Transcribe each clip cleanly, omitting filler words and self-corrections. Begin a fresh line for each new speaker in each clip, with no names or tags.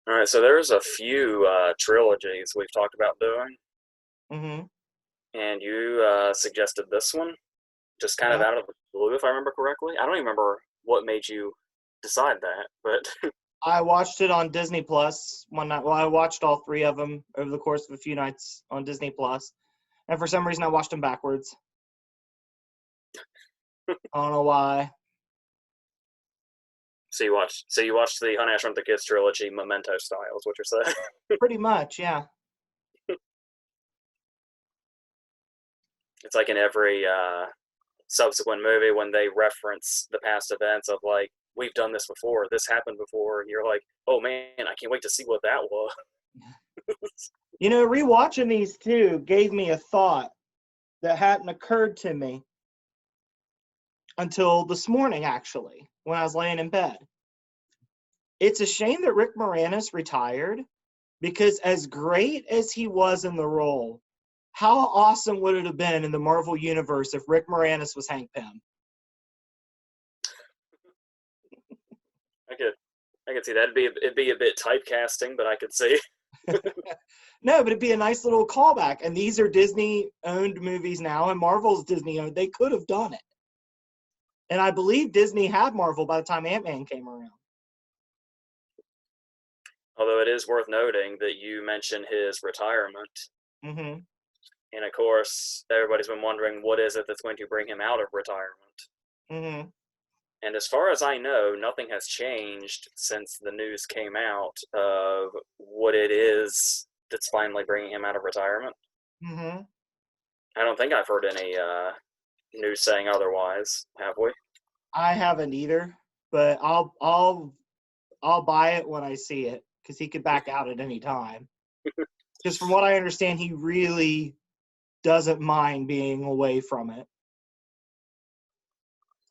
All right, so there's a few trilogies we've talked about doing,
Mm-hmm.
and you suggested this one, just kind of
Yep.
out of the blue, if I remember correctly. I don't even remember what made you decide that, but
I watched it on Disney Plus one night. Well, I watched all three of them over the course of a few nights on Disney Plus, and for some reason I watched them backwards. I don't know why.
so you watched the Honey I Shrunk the Kids trilogy, Memento style, is what you're saying.
Pretty much, yeah.
It's like in every subsequent movie when they reference the past events of like, we've done this before, this happened before, and you're like, oh man, I can't wait to see what that was.
Rewatching these two gave me a thought that hadn't occurred to me until this morning, actually, when I was laying in bed. It's a shame that Rick Moranis retired because, as great as he was in the role, how awesome would it have been in the Marvel Universe if Rick Moranis was Hank Pym?
I could I could see that. It'd be a bit typecasting, but I could see.
No, but it'd be a nice little callback. And these are Disney owned movies now, and Marvel's Disney owned. They could have done it. And I believe Disney had Marvel by the time Ant-Man came around.
Although it is worth noting that you mentioned his retirement,
Mm-hmm.
and of course everybody's been wondering what is it that's going to bring him out of retirement.
Mm-hmm.
And as far as I know, nothing has changed since the news came out of what it is that's finally bringing him out of retirement.
Mm-hmm.
I don't think I've heard any news saying otherwise, have we?
I haven't either, but I'll buy it when I see it because he could back out at any time. Because from what I understand, he really doesn't mind being away from it.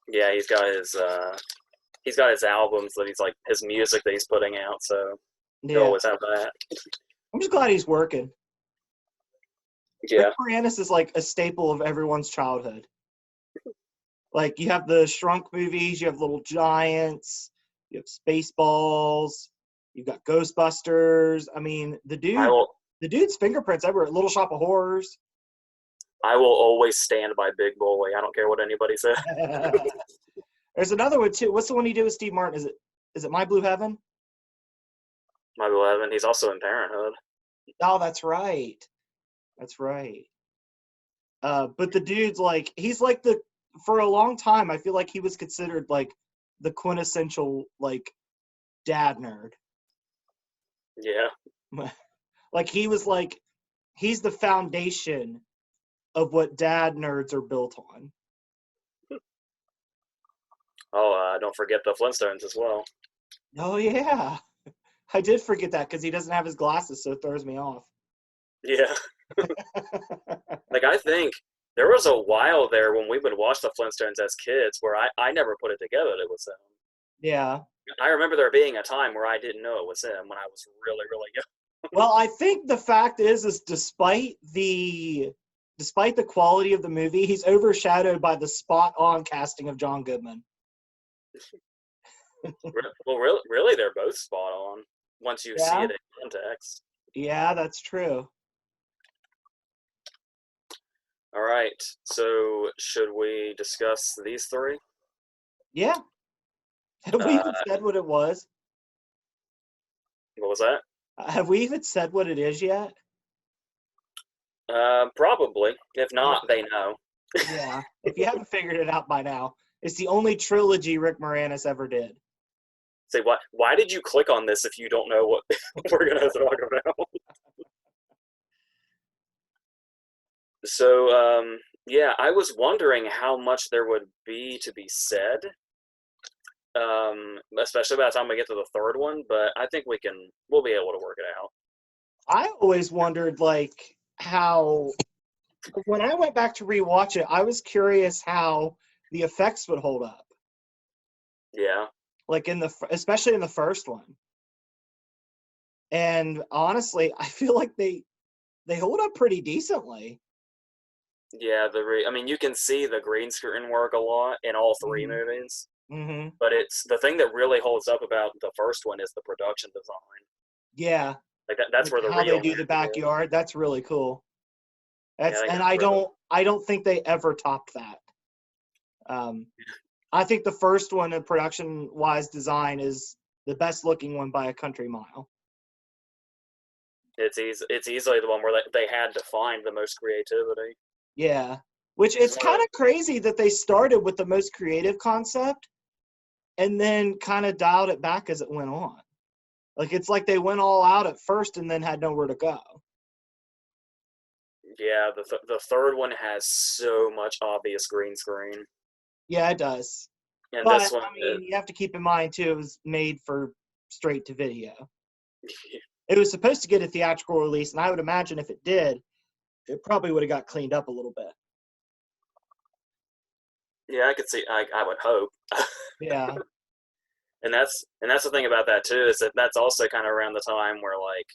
Yeah, he's got his albums that he's like his music that he's putting out, so he'll
Yeah,
always have that.
I'm just glad he's working. Rick
Yeah,
Moranis is like a staple of everyone's childhood. Like you have the Shrunk movies, you have Little Giants, you have Spaceballs, you've got Ghostbusters. I mean,
I will
the dude's fingerprints everywhere. Little Shop of Horrors.
I will always stand by Big Bully. I don't care what anybody says.
There's another one too. What's the one he did with Steve Martin? Is it My Blue Heaven?
My beloved, he's also in Parenthood.
Oh, that's right. That's right. But the dude's like he's like the for a long time I feel like he was considered like the quintessential like dad nerd.
Yeah.
Like he was like he's the foundation of what dad nerds are built on.
Oh, don't forget the Flintstones as well.
Oh yeah. I did forget that because he doesn't have his glasses, so it throws me off.
Yeah. Like I think there was a while there when we would watch the Flintstones as kids where I never put it together that it was him.
Yeah.
I remember there being a time where I didn't know it was him when I was really, really young.
Well, I think the fact is despite the quality of the movie, he's overshadowed by the spot on casting of John Goodman.
Well, really, they're both spot on once you see
Yeah.
it in context.
Yeah, that's true.
All right, so should we discuss these three?
Yeah. Have we even
Uh,
said what it was?
what was that?
Have we even said what it is yet?
Probably. If
Yeah.
not, they know.
Yeah. If you haven't figured it out by now, it's the only trilogy Rick Moranis ever did.
Say what? Why did you click on this if you don't know what we're gonna talk about? So, yeah, I was wondering how much there would be said, especially by the time we get to the third one. But I think we'll be able to work it out.
I always wondered like how when I went back to rewatch it, I was curious how the effects would hold up.
Yeah,
Like especially in the first one. And honestly, I feel like they hold up pretty decently.
yeah. I mean, you can see the green screen work a lot in all three
Mhm.
movies.
Mhm.
But it's the thing that really holds up about the first one is the production design.
Yeah,
Like that's
like
where the
how they
real
do the
movie is.
backyard. That's really cool.
Yeah, I think
And
that's where the
I don't think they ever topped that. Um, I think the first one in production wise design is the best looking one by a country mile.
it's easily the one where they had to find the most creativity.
Yeah. Which
Because
it's
one of
kind of crazy that they started with the most creative concept and then kind of dialed it back as it went on. Like it's like they went all out at first and then had nowhere to go.
yeah, the third one has so much obvious green screen,
Yeah, it does.
and this
But
one,
I mean, you have to keep in mind too, it was made for straight to video. It was supposed to get a theatrical release, and I would imagine if it did, it probably would have got cleaned up a little bit.
yeah, I could see. I would hope.
Yeah.
And that's the thing about that too, is that that's also kind of around the time where like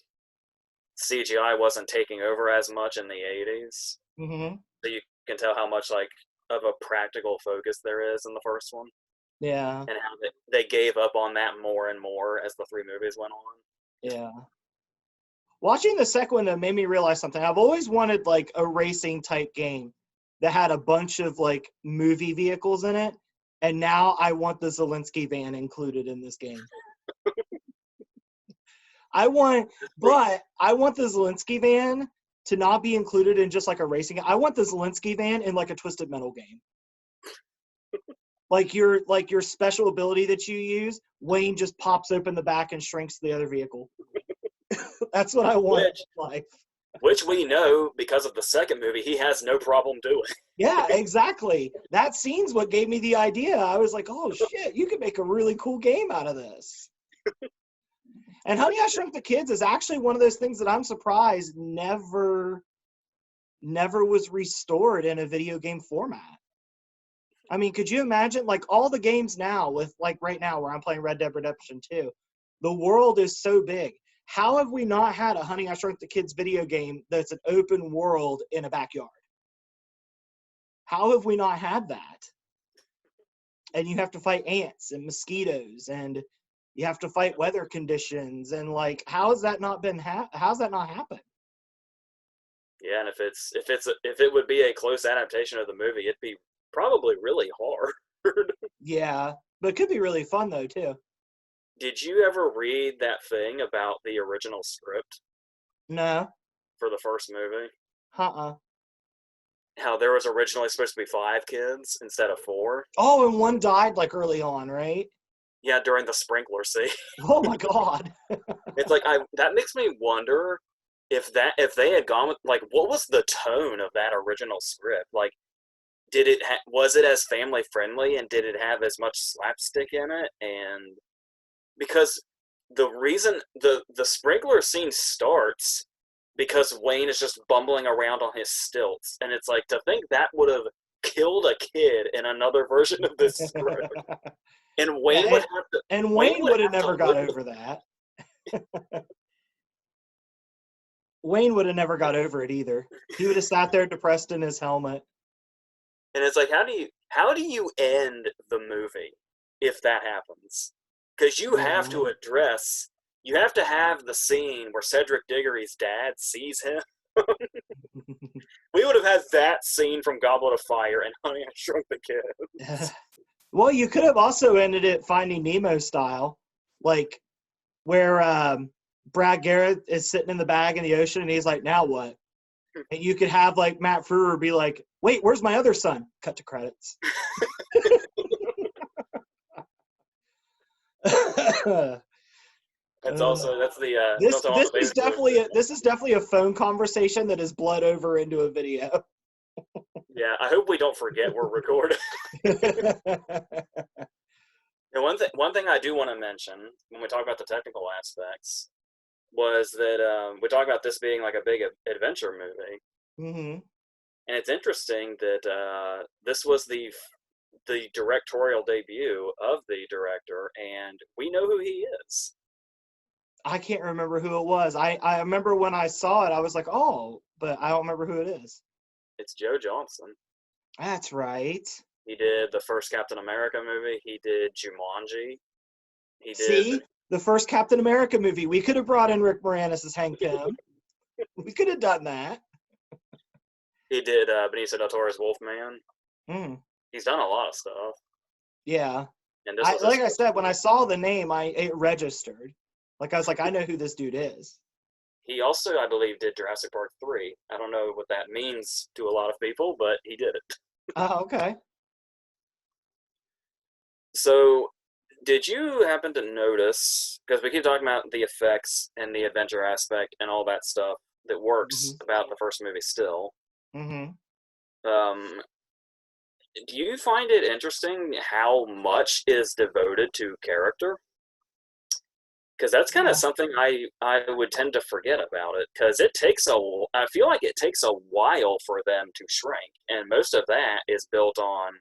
CGI wasn't taking over as much in the 80s.
Hmm.
So you can tell how much like of a practical focus there is in the first one,
Yeah.
and how they gave up on that more and more as the three movies went on.
Yeah. Watching the second one though made me realize something. I've always wanted like a racing type game that had a bunch of like movie vehicles in it, and now I want the Szalinski van included in this game. I want, but I want the Zelensky van to not be included in just like a racing. I want the Zelensky van in like a Twisted Metal game. Like your special ability that you use, Wayne just pops open the back and shrinks the other vehicle. That's what I want
Which
in life.
which we know because of the second movie he has no problem doing.
Yeah, exactly. That scene's what gave me the idea. I was like, oh shit, you could make a really cool game out of this. And Honey, I Shrunk the Kids is actually one of those things that I'm surprised never was restored in a video game format. I mean, could you imagine like all the games now with like right now where I'm playing Red Dead Redemption 2, the world is so big. How have we not had a Honey, I Shrunk the Kids video game that's an open world in a backyard? How have we not had that? And you have to fight ants and mosquitoes and you have to fight weather conditions and like how has that not been how's that not happened?
Yeah, and if it would be a close adaptation of the movie, it'd be probably really hard.
Yeah, but it could be really fun though too.
Did you ever read that thing about the original script
No.
for the first movie?
Uh-uh.
How there was originally supposed to be 5 kids instead of 4?
Oh, and one died like early on, right?
Yeah, during the sprinkler scene.
Oh my god.
It's like that makes me wonder if they had gone with like what was the tone of that original script? Like was it as family friendly and did it have as much slapstick in it? And because the reason the sprinkler scene starts because Wayne is just bumbling around on his stilts, and it's like to think that would have killed a kid in another version of this script, and
Yeah, and
Wayne
Wayne
would
would have
have to
never got
live with
over that. Wayne would have never got over it either. He would have sat there depressed in his helmet.
And it's like, how do you end the movie if that happens? Because
Yeah.
you have to have the scene where Cedric Diggory's dad sees him. We would have had that scene from Goblet of Fire and Honey, I Shrunk the Kids.
Well, you could have also ended it Finding Nemo style, like where Brad Garrett is sitting in the bag in the ocean and he's like, now what? And you could have like Matt Frewer be like, wait, where's my other son? Cut to credits.
That's the
this
don't tell on the baby movie.
this is definitely a phone conversation that has bled over into a video.
Yeah, I hope we don't forget we're recording. And one thing I do want to mention when we talk about the technical aspects was that we talk about this being like a big adventure movie,
Hmm.
and it's interesting that this was the directorial debut of the director, and we know who he is.
I can't remember who it was. I remember when I saw it, I was like, oh, but I don't remember who it is.
It's Joe Johnston.
That's right.
He did the first Captain America movie. He did Jumanji. He did
See, The first Captain America movie, we could have brought in Rick Moranis as Hank Pym. We could have done that.
He did Benicio del Toro's Wolfman.
Mm,
He's done a lot of stuff,
yeah.
and this was his
Like I
first
said, when I
movie.
saw the name, it registered. Like I was like, I know who this dude is.
He also, I believe, did Jurassic Park 3. I don't know what that means to a lot of people, but he did it.
Oh, okay.
So, did you happen to notice, because we keep talking about the effects and the adventure aspect and all that stuff that works
Mhm.
about the first movie still,
Mhm.
um, do you find it interesting how much is devoted to character? Because that's kind of
Yeah.
something I would tend to forget about it, because I feel like it takes a while for them to shrink, and most of that is built on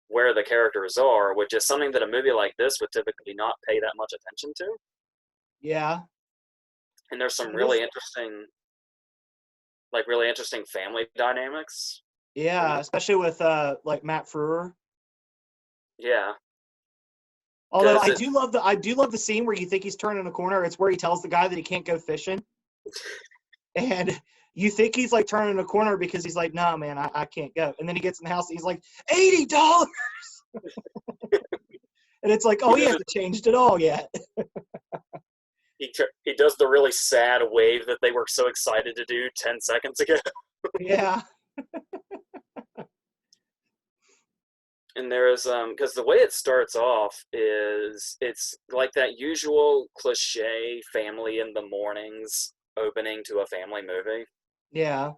where the characters are, which is something that a movie like this would typically not pay that much attention to.
Yeah.
And there's some
It is.
really interesting family dynamics in
Yeah,
this.
especially with like Matt Frewer.
Yeah,
Although
because it
I do love the scene where you think he's turning a corner. It's where he tells the guy that he can't go fishing, and you think he's like turning a corner because he's like, "Nah, man, I can't go." And then he gets in the house and he's like, $80, and it's like, "Oh,
he
he
does it.
hasn't changed at all yet."
He does the really sad wave that they were so excited to do 10 seconds ago.
Yeah.
And there's because the way it starts off is it's like that usual cliche family in the mornings opening to a family movie.
Yeah.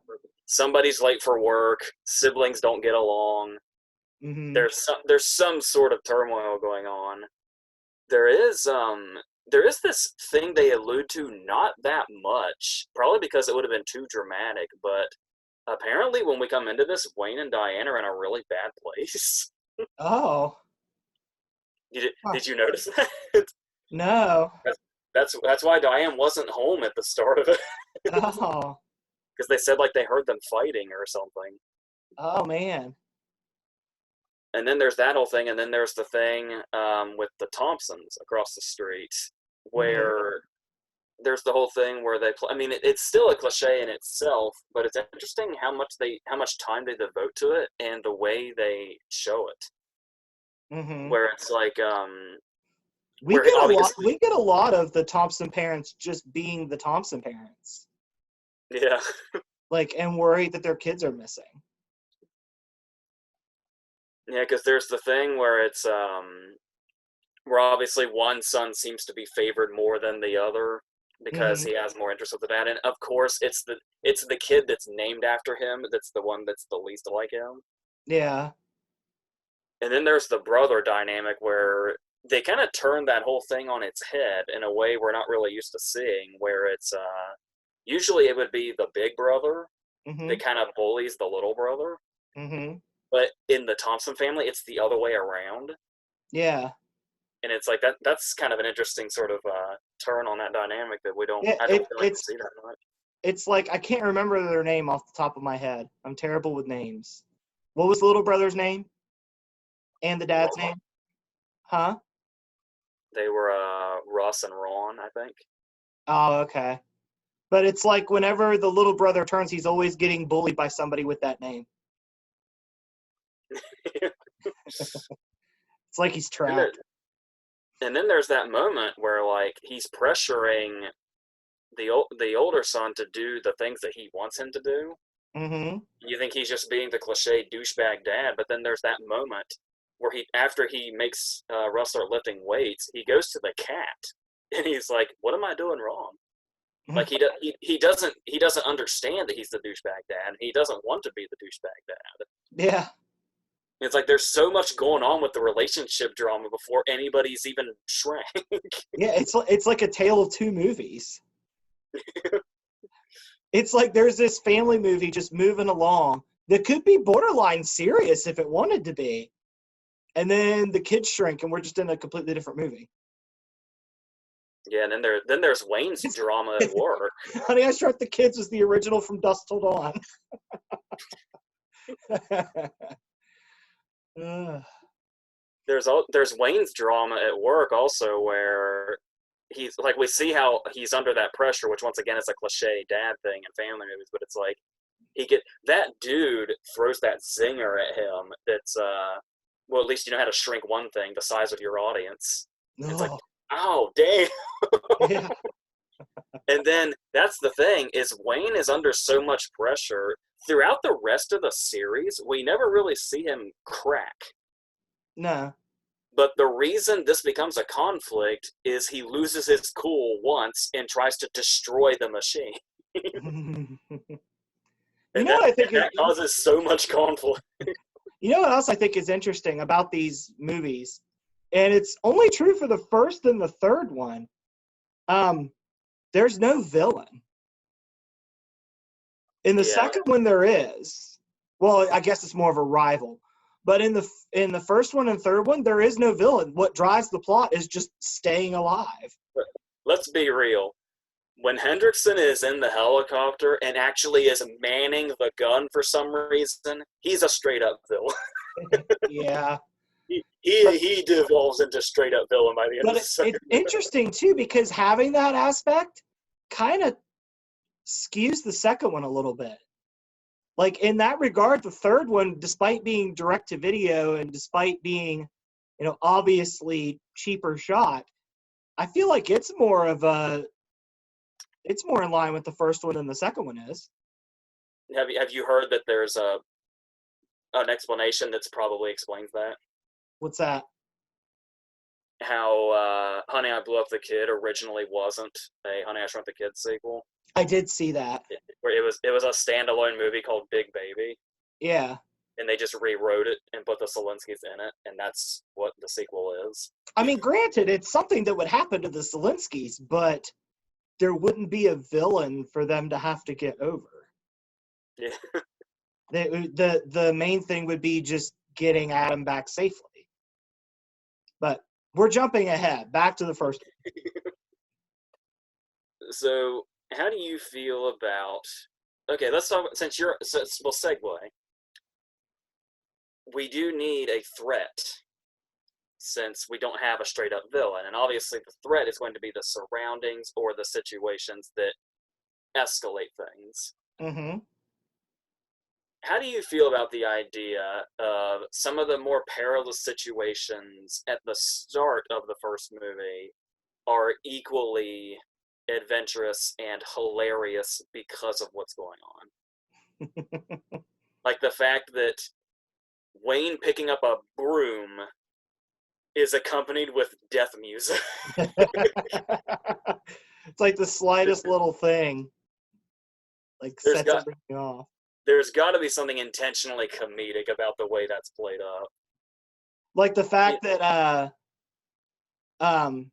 Somebody's late for work, siblings don't get along,
Mhm.
there's some sort of turmoil going on. There is this thing they allude to not that much, probably because it would have been too dramatic, but apparently when we come into this, Wayne and Diane are in a really bad place.
Oh. Huh.
Did you notice that?
No.
That's, that's why Diane wasn't home at the start of it,
Oh.
because they said like they heard them fighting or something.
Oh man.
And then there's that whole thing, and then there's the thing with the Thompsons across the street,
Mhm.
where there's the whole thing where they play. I mean, it's still a cliche in itself, but it's interesting how much time they devote to it and the way they show it.
Mhm.
Where it's like,
We
where
get a lot.
obviously,
We get a lot of the Thompson parents just being the Thompson parents,
yeah,
like, and worried that their kids are missing.
yeah, because there's the thing where it's where obviously one son seems to be favored more than the other because
Mhm.
he has more interest with the dad, and of course it's the kid that's named after him that's the one that's the least like him.
Yeah.
And then there's the brother dynamic where they kind of turn that whole thing on its head in a way we're not really used to seeing, where it's usually it would be the big brother that
Mhm.
kind of bullies the little brother,
Mhm.
but in the Thompson family it's the other way around.
Yeah.
And it's like that's kind of an interesting sort of turn on that dynamic that
Yeah.
I don't feel like we see that much.
It's like I can't remember their name off the top of my head. I'm terrible with names. What was the little brother's name and the dad's name? Huh?
They were Russ and Ron, I think.
Oh, okay. But it's like whenever the little brother turns, he's always getting bullied by somebody with that name. It's like he's
and, there,
trapped.
and then there's that moment where like he's pressuring the older son to do the things that he wants him to do.
Mm-hmm.
You think he's just being the cliche douchebag dad, but then there's that moment where after he makes Russ start lifting weights, he goes to the cat and he's like, "What am I doing wrong?" Like he doesn't understand that he's the douchebag dad, and he doesn't want to be the douchebag dad.
Yeah.
It's like there's so much going on with the relationship drama before anybody's even shrank.
Yeah, it's like a tale of two movies. It's like there's this family movie just moving along that could be borderline serious if it wanted to be. And then the kids shrink and we're just in a completely different movie.
Yeah, and then there's Wayne's drama at work.
Honey, I Shrunk the Kids was the original From Dusk Till Dawn. Ugh.
There's Wayne's drama at work also, where he's like, we see how he's under that pressure, which once again is a cliche dad thing in family movies, but it's like that dude throws that zinger at him that's well, at least you know how to shrink one thing the size of your audience. It's like,
Oh,
oh damn.
yeah.
And then that's the thing is Wayne is under so much pressure throughout the rest of the series. We never really see him crack.
No.
But the reason this becomes a conflict is he loses his cool once and tries to destroy the machine.
You
And
know what I think
that causes so much conflict.
you know what else I think is interesting about these movies, and it's only true for the first and the third one. There's no villain. In the
Yeah.
second one, there is. Well, I guess it's more of a rival. But in the first one and third one, there is no villain. What drives the plot is just staying alive.
Let's be real. When Hendrickson is in the helicopter and actually is manning the gun for some reason, he's a straight up villain.
Yeah.
He devolves into straight up villain by the end of the second.
It's interesting too because having that aspect kind of skews the second one a little bit. Like in that regard, the third one, despite being direct to video and despite being, obviously cheaper shot, I feel like it's more in line with the first one than the second one is.
Have you heard that there's an explanation that's probably explains that?
What's that?
How Honey, I Blew Up the Kid originally wasn't a Honey, I Shrunk the Kids sequel.
I did see that.
Where it was a standalone movie called Big Baby.
Yeah.
And they just rewrote it and put the Szalinskis in it, and that's what the sequel is.
I mean, granted, it's something that would happen to the Szalinskis, but there wouldn't be a villain for them to have to get over.
Yeah.
The main thing would be just getting Adam back safely. But we're jumping ahead. Back to the first one.
So, how do you feel about... Okay, let's talk... We'll segue. We do need a threat, since we don't have a straight-up villain. And obviously the threat is going to be the surroundings or the situations that escalate things.
Mm-hmm.
How do you feel about the idea of some of the more perilous situations at the start of the first movie are equally adventurous and hilarious because of what's going on? Like the fact that Wayne picking up a broom is accompanied with death music.
It's like the slightest little thing. Like sets everything off.
There's got to be something intentionally comedic about the way that's played up.
Like the fact that the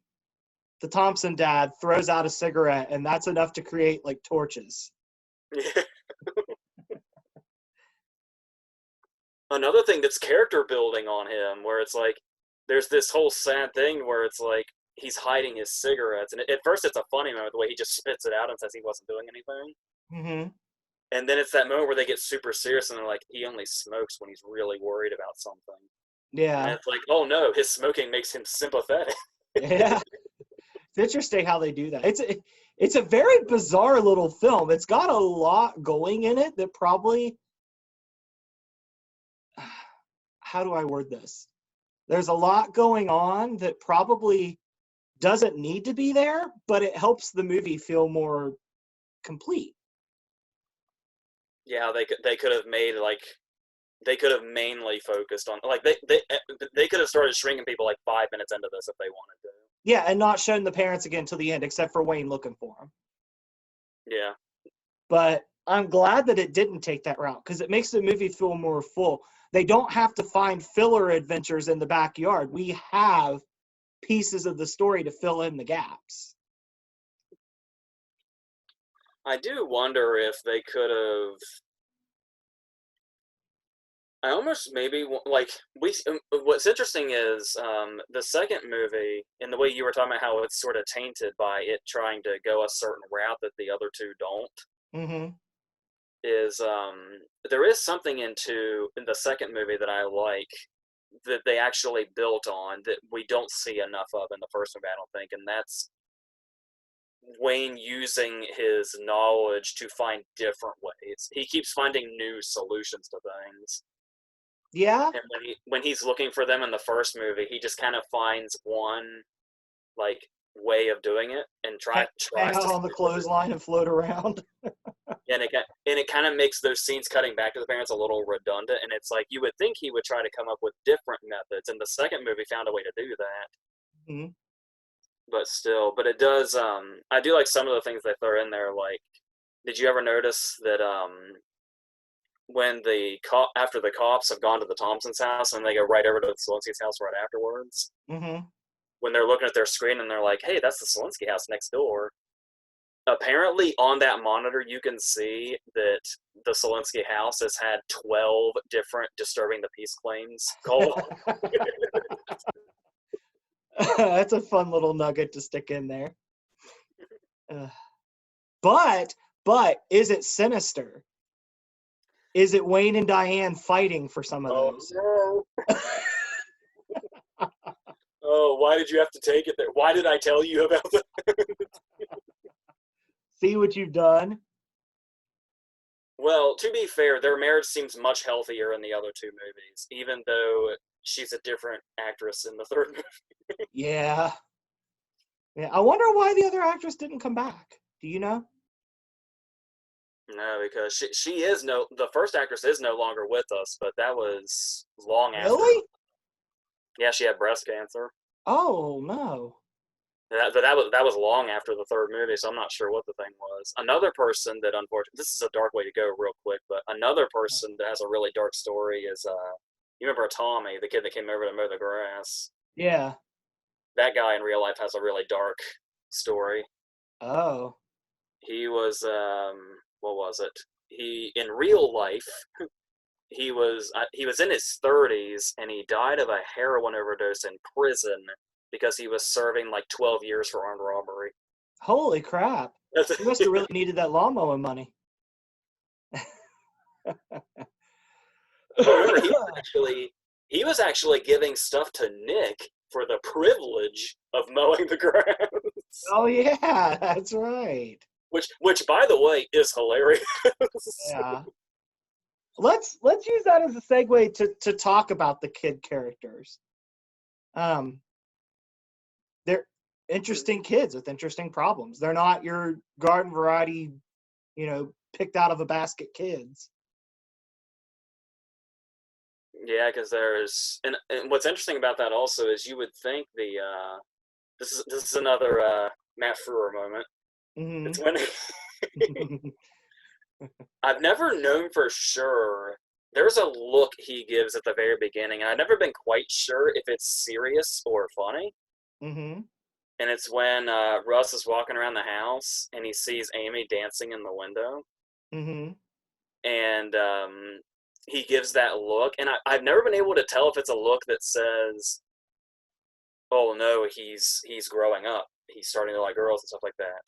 Thompson dad throws out a cigarette, and that's enough to create like torches.
Yeah. Another thing that's character building on him, where it's like there's this whole sad thing where it's like he's hiding his cigarettes, and at first it's a funny moment the way he just spits it out and says he wasn't doing anything.
Mm-hmm.
And then it's that moment where they get super serious and they're like, he only smokes when he's really worried about something.
Yeah.
And it's like, oh no, his smoking makes him sympathetic.
Yeah. It's interesting how they do that. It's a very bizarre little film. It's got a lot going in it that probably... How do I word this? There's a lot going on that probably doesn't need to be there, but it helps the movie feel more complete.
Yeah, they could have made they could have mainly focused on they could have started shrinking people like 5 minutes into this if they wanted to.
Yeah, and not shown the parents again till the end, except for Wayne looking for them.
Yeah.
But I'm glad that it didn't take that route because it makes the movie feel more full. They don't have to find filler adventures in the backyard. We have pieces of the story to fill in the gaps.
I do wonder if they could have... I almost maybe what's interesting is the second movie, in the way you were talking about how it's sort of tainted by it trying to go a certain route that the other two don't.
Mm-hmm.
Is there is something in the second movie that I like that they actually built on that we don't see enough of in the first movie, I don't think, and that's Wayne using his knowledge to find different ways. He keeps finding new solutions to things.
Yeah.
And when he's looking for them in the first movie, he just kind of finds one like way of doing it and
Hang
tries
out
to
on the clothesline and float around.
and it kind of makes those scenes cutting back to the parents a little redundant. And it's like you would think he would try to come up with different methods. And the second movie found a way to do that.
Hmm.
But still, but it does. I do like some of the things they throw in there. Like, did you ever notice that when after the cops have gone to the Thompsons' house and they go right over to the Szalinski's house right afterwards,
Hmm.
when they're looking at their screen and they're like, "Hey, that's the Szalinski house next door." Apparently, on that monitor, you can see that the Szalinski house has had 12 different disturbing the peace claims called.
That's a fun little nugget to stick in there. Uh, but is it sinister? Is it Wayne and Diane fighting for some of
Oh
those?
no! Oh, why did you have to take it there? Why did I tell you about that?
See what you've done?
Well, to be fair, their marriage seems much healthier in the other two movies, even though she's a different actress in the third movie.
Yeah. Yeah. I wonder why the other actress didn't come back. Do you know?
No, because she is the first actress is no longer with us, but that was long after.
Really?
Yeah, she had breast cancer.
Oh no.
That was long after the third movie, so I'm not sure what the thing was. Another person that unfortunately, this is a dark way to go real quick, but another person that has a really dark story is you remember Tommy, the kid that came over to mow the grass?
Yeah.
That guy in real life has a really dark story.
Oh.
He was what was it? He in real life he was in his 30s and he died of a heroin overdose in prison because he was serving like 12 years for armed robbery.
Holy crap. He must have really needed that lawn mowing money.
Remember, he was actually giving stuff to Nick for the privilege of mowing the grass.
Oh yeah, that's right.
Which by the way is hilarious.
Yeah. Let's use that as a segue to talk about the kid characters. They're interesting kids with interesting problems. They're not your garden variety, picked out of a basket kids.
Yeah, because there's and what's interesting about that also is you would think this is another Matt Frewer moment. It's
Mm-hmm.
when I've never known for sure. There's a look he gives at the very beginning, and I've never been quite sure if it's serious or funny.
Mm-hmm.
And it's when Russ is walking around the house and he sees Amy dancing in the window,
Mm-hmm.
and he gives that look. And I've never been able to tell if it's a look that says, "Oh no, he's growing up. He's starting to like girls and stuff like that."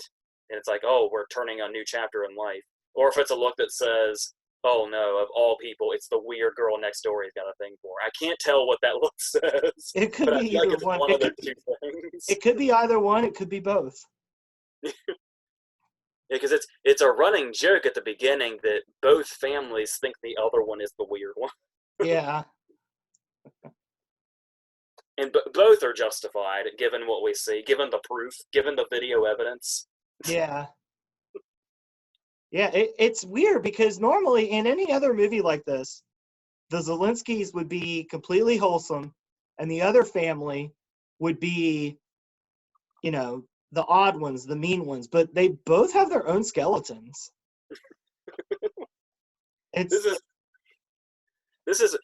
And it's like, "Oh, we're turning a new chapter in life," or if it's a look that says, "Oh no, of all people, it's the weird girl next door he's got a thing for." I can't tell what that look says,
It could
but I
be
feel like
either
it's
one.
one of those two things.
It could be either one. It could be both.
Yeah, because it's a running joke at the beginning that both families think the other one is the weird one,
Yeah.
and both are justified given what we see, given the proof, given the video evidence.
Yeah. Yeah. It's weird because normally in any other movie like this, the Zelinskis would be completely wholesome, and the other family would be, the odd ones, the mean ones. But they both have their own skeletons. It's
This is this is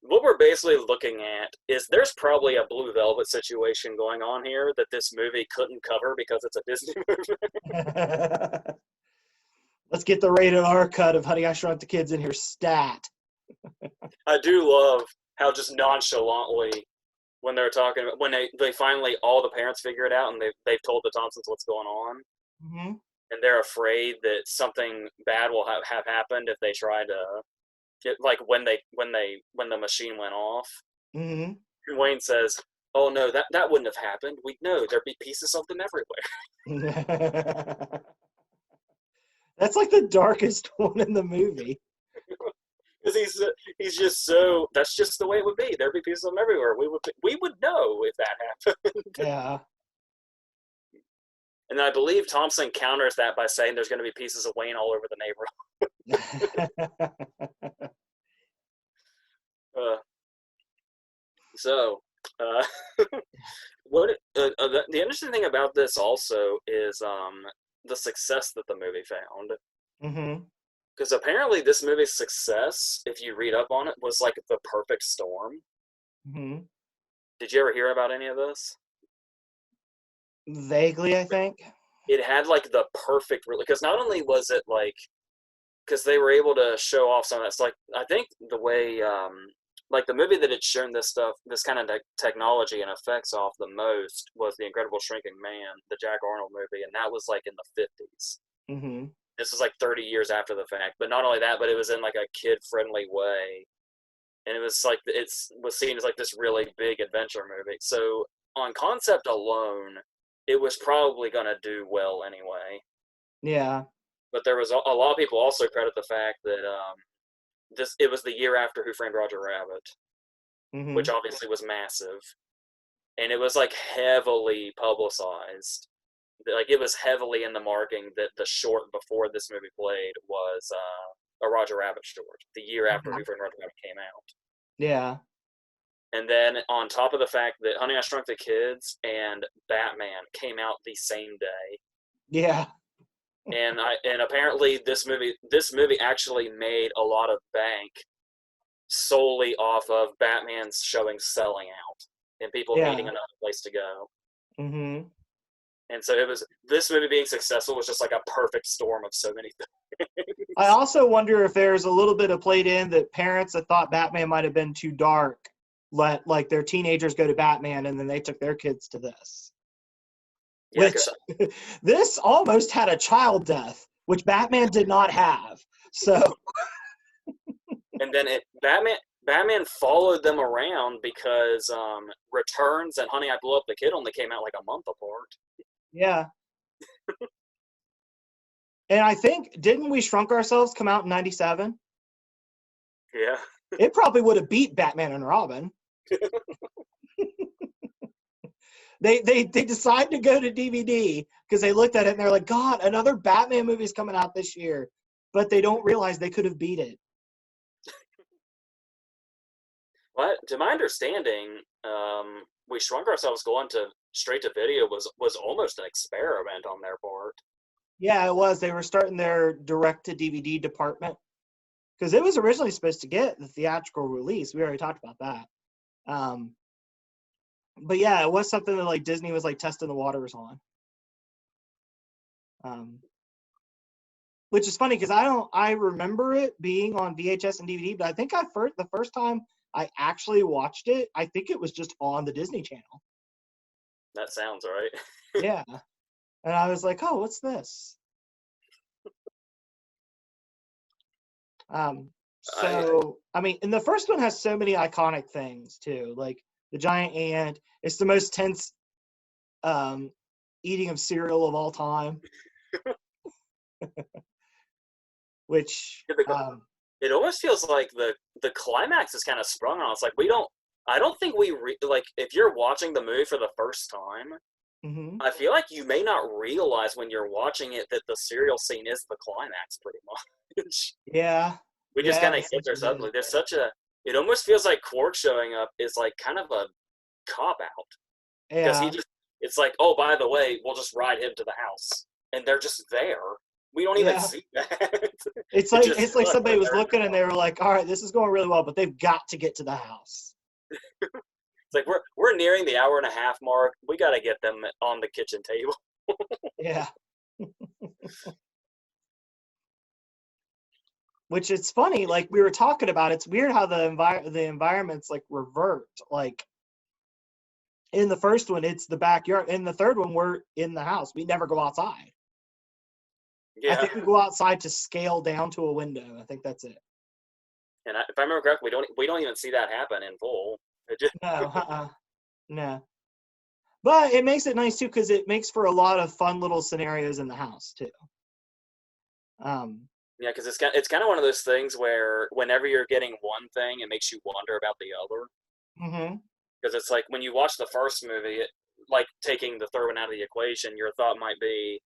what we're basically looking at is there's probably a Blue Velvet situation going on here that this movie couldn't cover because it's a Disney movie.
Let's get the rated R cut of Honey, I Shrunk the Kids in here stat.
I do love how just nonchalantly when they're talking about when they finally all the parents figure it out and they've told the Thompsons what's going on
Mm-hmm.
and they're afraid that something bad will have happened if they try to get like when the machine went off.
Mm-hmm.
And Wayne says, oh no, that wouldn't have happened. We know there'd be pieces of them
That's like the darkest one in the movie.
because he's just so. That's just the way it would be. There'd be pieces of them everywhere. We would know if that happened.
Yeah.
And I believe Thompson counters that by saying there's going to be pieces of Wayne all over the neighborhood. Uh, so, uh, the interesting thing about this also is the success that the movie found.
Mm-hmm.
Because apparently this movie's success, if you read up on it, was like the perfect storm.
Mm-hmm.
Did you ever hear about any of this?
Vaguely, I think.
It had like the perfect, because not only was it like, because they were able to show off some of that. It's like, I think the way, like the movie that had shown this stuff, this kind of technology and effects off the most was The Incredible Shrinking Man, the Jack Arnold movie, and that was like in the 50s.
Mm-hmm.
This was like 30 years after the fact. But not only that, but it was in like a kid-friendly way. And it was like, was seen as like this really big adventure movie. So on concept alone, it was probably going to do well anyway.
Yeah.
But there was a lot of people also credit the fact that it was the year after Who Framed Roger Rabbit,
Mm-hmm.
which obviously was massive, and it was like heavily publicized. Like it was heavily in the marketing that the short before this movie played was a Roger Rabbit short, the year after
Mm-hmm.
Who Framed Roger Rabbit came out.
Yeah.
And then on top of the fact that Honey, I Shrunk the Kids and Batman came out the same day.
Yeah.
And apparently this movie actually made a lot of bank solely off of Batman's showing selling out and people needing
Yeah.
another place to go.
Mm-hmm.
And so this movie being successful was just like a perfect storm of so many things.
I also wonder if there's a little bit of played in that parents that thought Batman might have been too dark let like their teenagers go to Batman, and then they took their kids to this.
Yeah,
Which this almost had a child death, which Batman did not have. So
and then Batman followed them around because Returns and Honey, I Blew Up the Kid only came out like a month apart.
yeah. And I think, didn't We Shrunk Ourselves come out in 97?
Yeah.
It probably would have beat Batman and Robin. They decided to go to DVD because they looked at it and they're like, God, another Batman movie is coming out this year. But they don't realize they could have beat it.
Well, to my understanding, We Shrunk Ourselves going to straight to video was almost an experiment on their part.
Yeah, it was. They were starting their direct-to-DVD department because it was originally supposed to get the theatrical release. We already talked about that. But yeah, it was something that like Disney was like testing the waters on. Which is funny because I remember it being on VHS and DVD, but I think the first time I actually watched it, I think it was just on the Disney Channel.
That sounds right.
Yeah. And I was like, oh, what's this? I mean, and the first one has so many iconic things too, like the giant ant. It's the most tense eating of cereal of all time. Which
it almost feels like the climax is kind of sprung on us. Like I don't think like if you're watching the movie for the first time,
mm-hmm.
I feel like you may not realize when you're watching it that the cereal scene is the climax pretty much.
Yeah.
We just kind of get there suddenly. There's it almost feels like Quark showing up is like kind of a cop out. Because it's like, oh, by the way, we'll just ride him to the house. And they're just there. We don't even see that.
It's like somebody was looking and they were like, all right, this is going really well, but they've got to get to the house.
It's like we're nearing the hour and a half mark. We got to get them on the kitchen table.
Yeah. Which it's funny, like we were talking about, it's weird how the environments like revert. Like in the first one, it's the backyard. In the third one, we're in the house. We never go outside. Yeah. I think we go outside to scale down to a window. I think that's it.
And if I remember correctly, we don't even see that happen in full.
No. Nah. But it makes it nice too because it makes for a lot of fun little scenarios in the house too.
Yeah, because it's kind of one of those things where whenever you're getting one thing, it makes you wonder about the other.
Mm-hmm.
Because it's like when you watch the first movie, like taking the third one out of the equation, your thought might be,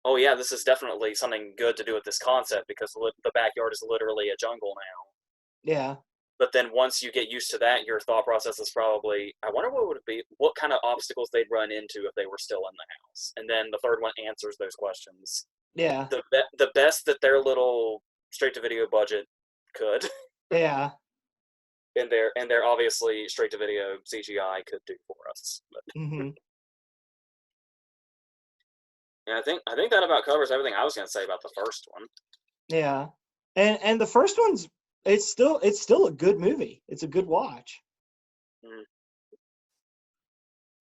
"Oh yeah, this is definitely something good to do with this concept because the backyard is literally a jungle now."
Yeah.
But then once you get used to that, your thought process is probably, "I wonder what would it be, what kind of obstacles they'd run into if they were still in the house." And then the third one answers those questions.
Yeah.
The best that their little straight to video budget could,
Yeah.
and their obviously straight to video CGI could do for us. But
Mm-hmm.
yeah, I think that about covers everything I was going to say about the first one.
Yeah. And the first one's it's still a good movie. It's a good watch.
Mm.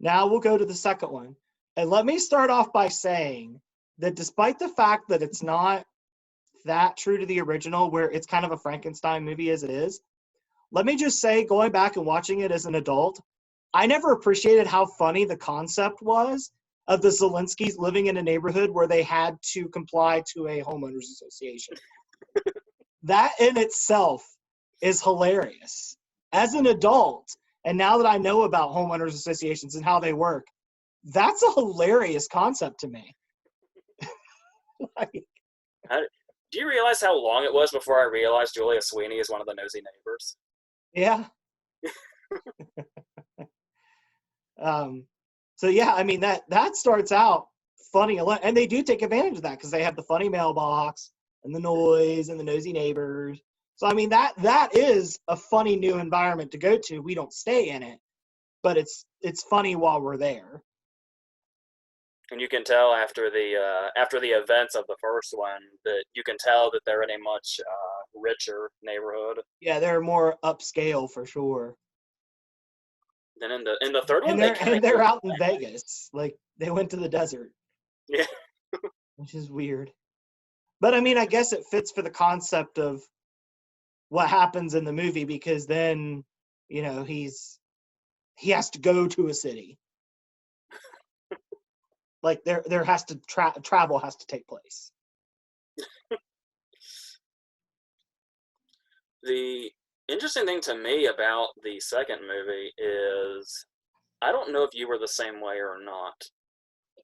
Now we'll go to the second one. And let me start off by saying that despite the fact that it's not that true to the original, where it's kind of a Frankenstein movie as it is, let me just say, going back and watching it as an adult, I never appreciated how funny the concept was of the Szalinskis living in a neighborhood where they had to comply to a homeowners association. That in itself is hilarious. As an adult, and now that I know about homeowners associations and how they work, that's a hilarious concept to me. Like,
Do you realize how long it was before I realized Julia Sweeney is one of the nosy neighbors?
yeah. So yeah, I mean that starts out funny, and they do take advantage of that because they have the funny mailbox and the noise and the nosy neighbors. So I mean that is a funny new environment to go to. We don't stay in it, but it's funny while we're there.
And you can tell after the events of the first one that you can tell that they're in a much richer neighborhood.
Yeah, they're more upscale for sure.
Then in the third one,
And
they
they're
kind of
and they're
go
out in
back.
Vegas. Like they went to the desert,
Yeah,
which is weird. But I mean, I guess it fits for the concept of what happens in the movie because then, he has to go to a city. Like there has to travel has to take place.
the interesting thing to me about the second movie is I don't know if you were the same way or not,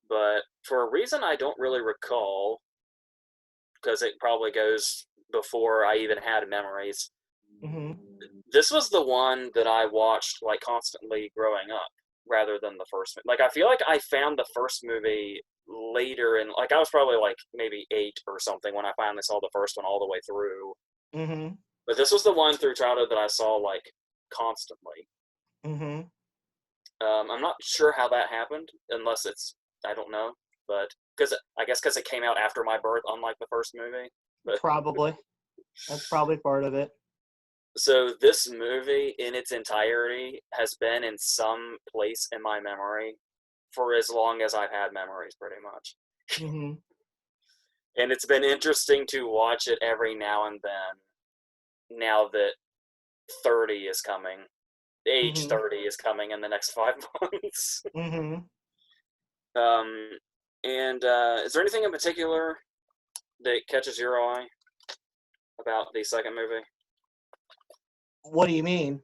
but for a reason I don't really recall, because it probably goes before I even had memories.
Mm-hmm.
This was the one that I watched like constantly growing up, rather than the first movie. Like I feel like I found the first movie later, and like I was probably like maybe 8 or something when I finally saw the first one all the way through.
Mm-hmm.
But this was the one through childhood that I saw like constantly.
Mm-hmm.
I'm not sure how that happened, unless it's I don't know, but because it came out after my birth, unlike the first movie. But
Probably. That's probably part of it.
so this movie in its entirety has been in some place in my memory for as long as I've had memories, pretty much.
Mm-hmm.
And it's been interesting to watch it every now and then. Now that 30 is coming, age
Mm-hmm.
30 is coming in the next 5 months.
Mm-hmm.
Um, and is there anything in particular that catches your eye about the second movie?
What do you mean?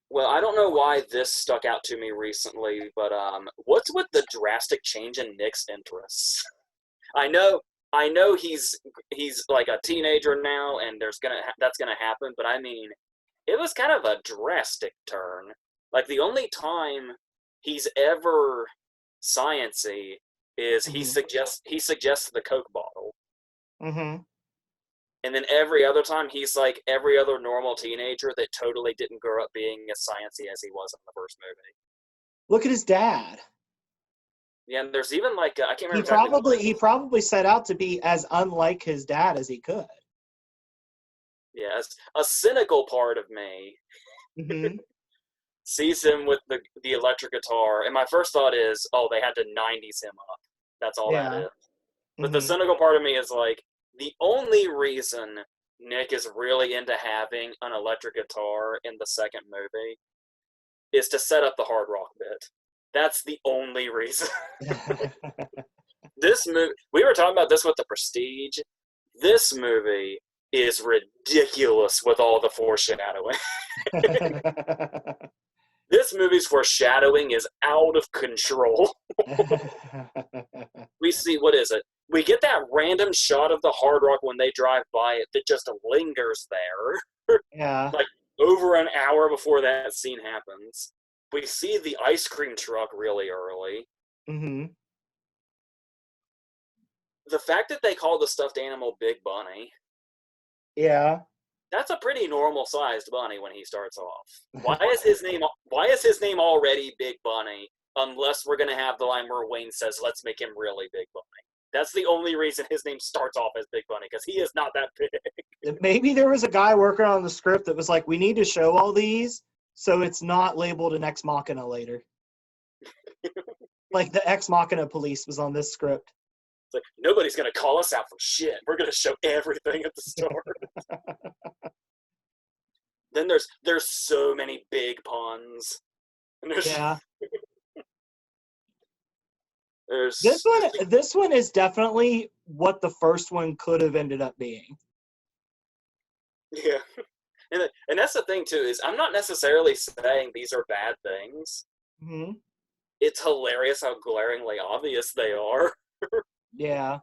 Well, I don't know why this stuck out to me recently, but what's with the drastic change in Nick's interests? I know, he's like a teenager now, and that's gonna happen. But I mean, it was kind of a drastic turn. Like the only time he's ever sciency is
Mm-hmm.
he suggests the Coke bottle.
Mm-hmm.
And then every other time, he's like every other normal teenager that totally didn't grow up being as sciencey as he was in the first movie.
Look at his dad.
Yeah, and there's even like I can't
He
remember exactly what.
probably he probably set out to be as unlike his dad as he could.
Yeah, a cynical part of me
Mm-hmm.
sees him with the electric guitar, and my first thought is, oh, they had to '90s him up. That's all that
Yeah.
is. But the
Mm-hmm.
cynical part of me is like, the only reason Nick is really into having an electric guitar in the second movie is to set up the hard rock bit. That's the only reason. This movie, we were talking about this with The Prestige. This movie is ridiculous with all the foreshadowing. This movie's foreshadowing is out of control. We see, what is it? We get that random shot of the Hard Rock when they drive by it that just lingers there.
Yeah.
Like over an hour before that scene happens. We see the ice cream truck really early.
Mm-hmm.
The fact that they call the stuffed animal Big Bunny,
Yeah.
that's a pretty normal sized bunny when he starts off. Why is his name already Big Bunny unless we're going to have the line where Wayne says, let's make him really Big Bunny? That's the only reason his name starts off as Big Bunny, because he is not that big.
Maybe there was a guy working on the script that was like, we need to show all these so it's not labeled an Ex Machina later. Like the Ex Machina police was on this script.
It's like, nobody's going to call us out for shit. We're going to show everything at the start. Then there's so many big puns. And
Yeah.
there's
This one is definitely what the first one could have ended up being.
Yeah. And that's the thing, too, is I'm not necessarily saying these are bad things.
Mm-hmm.
It's hilarious how glaringly obvious they are.
Yeah.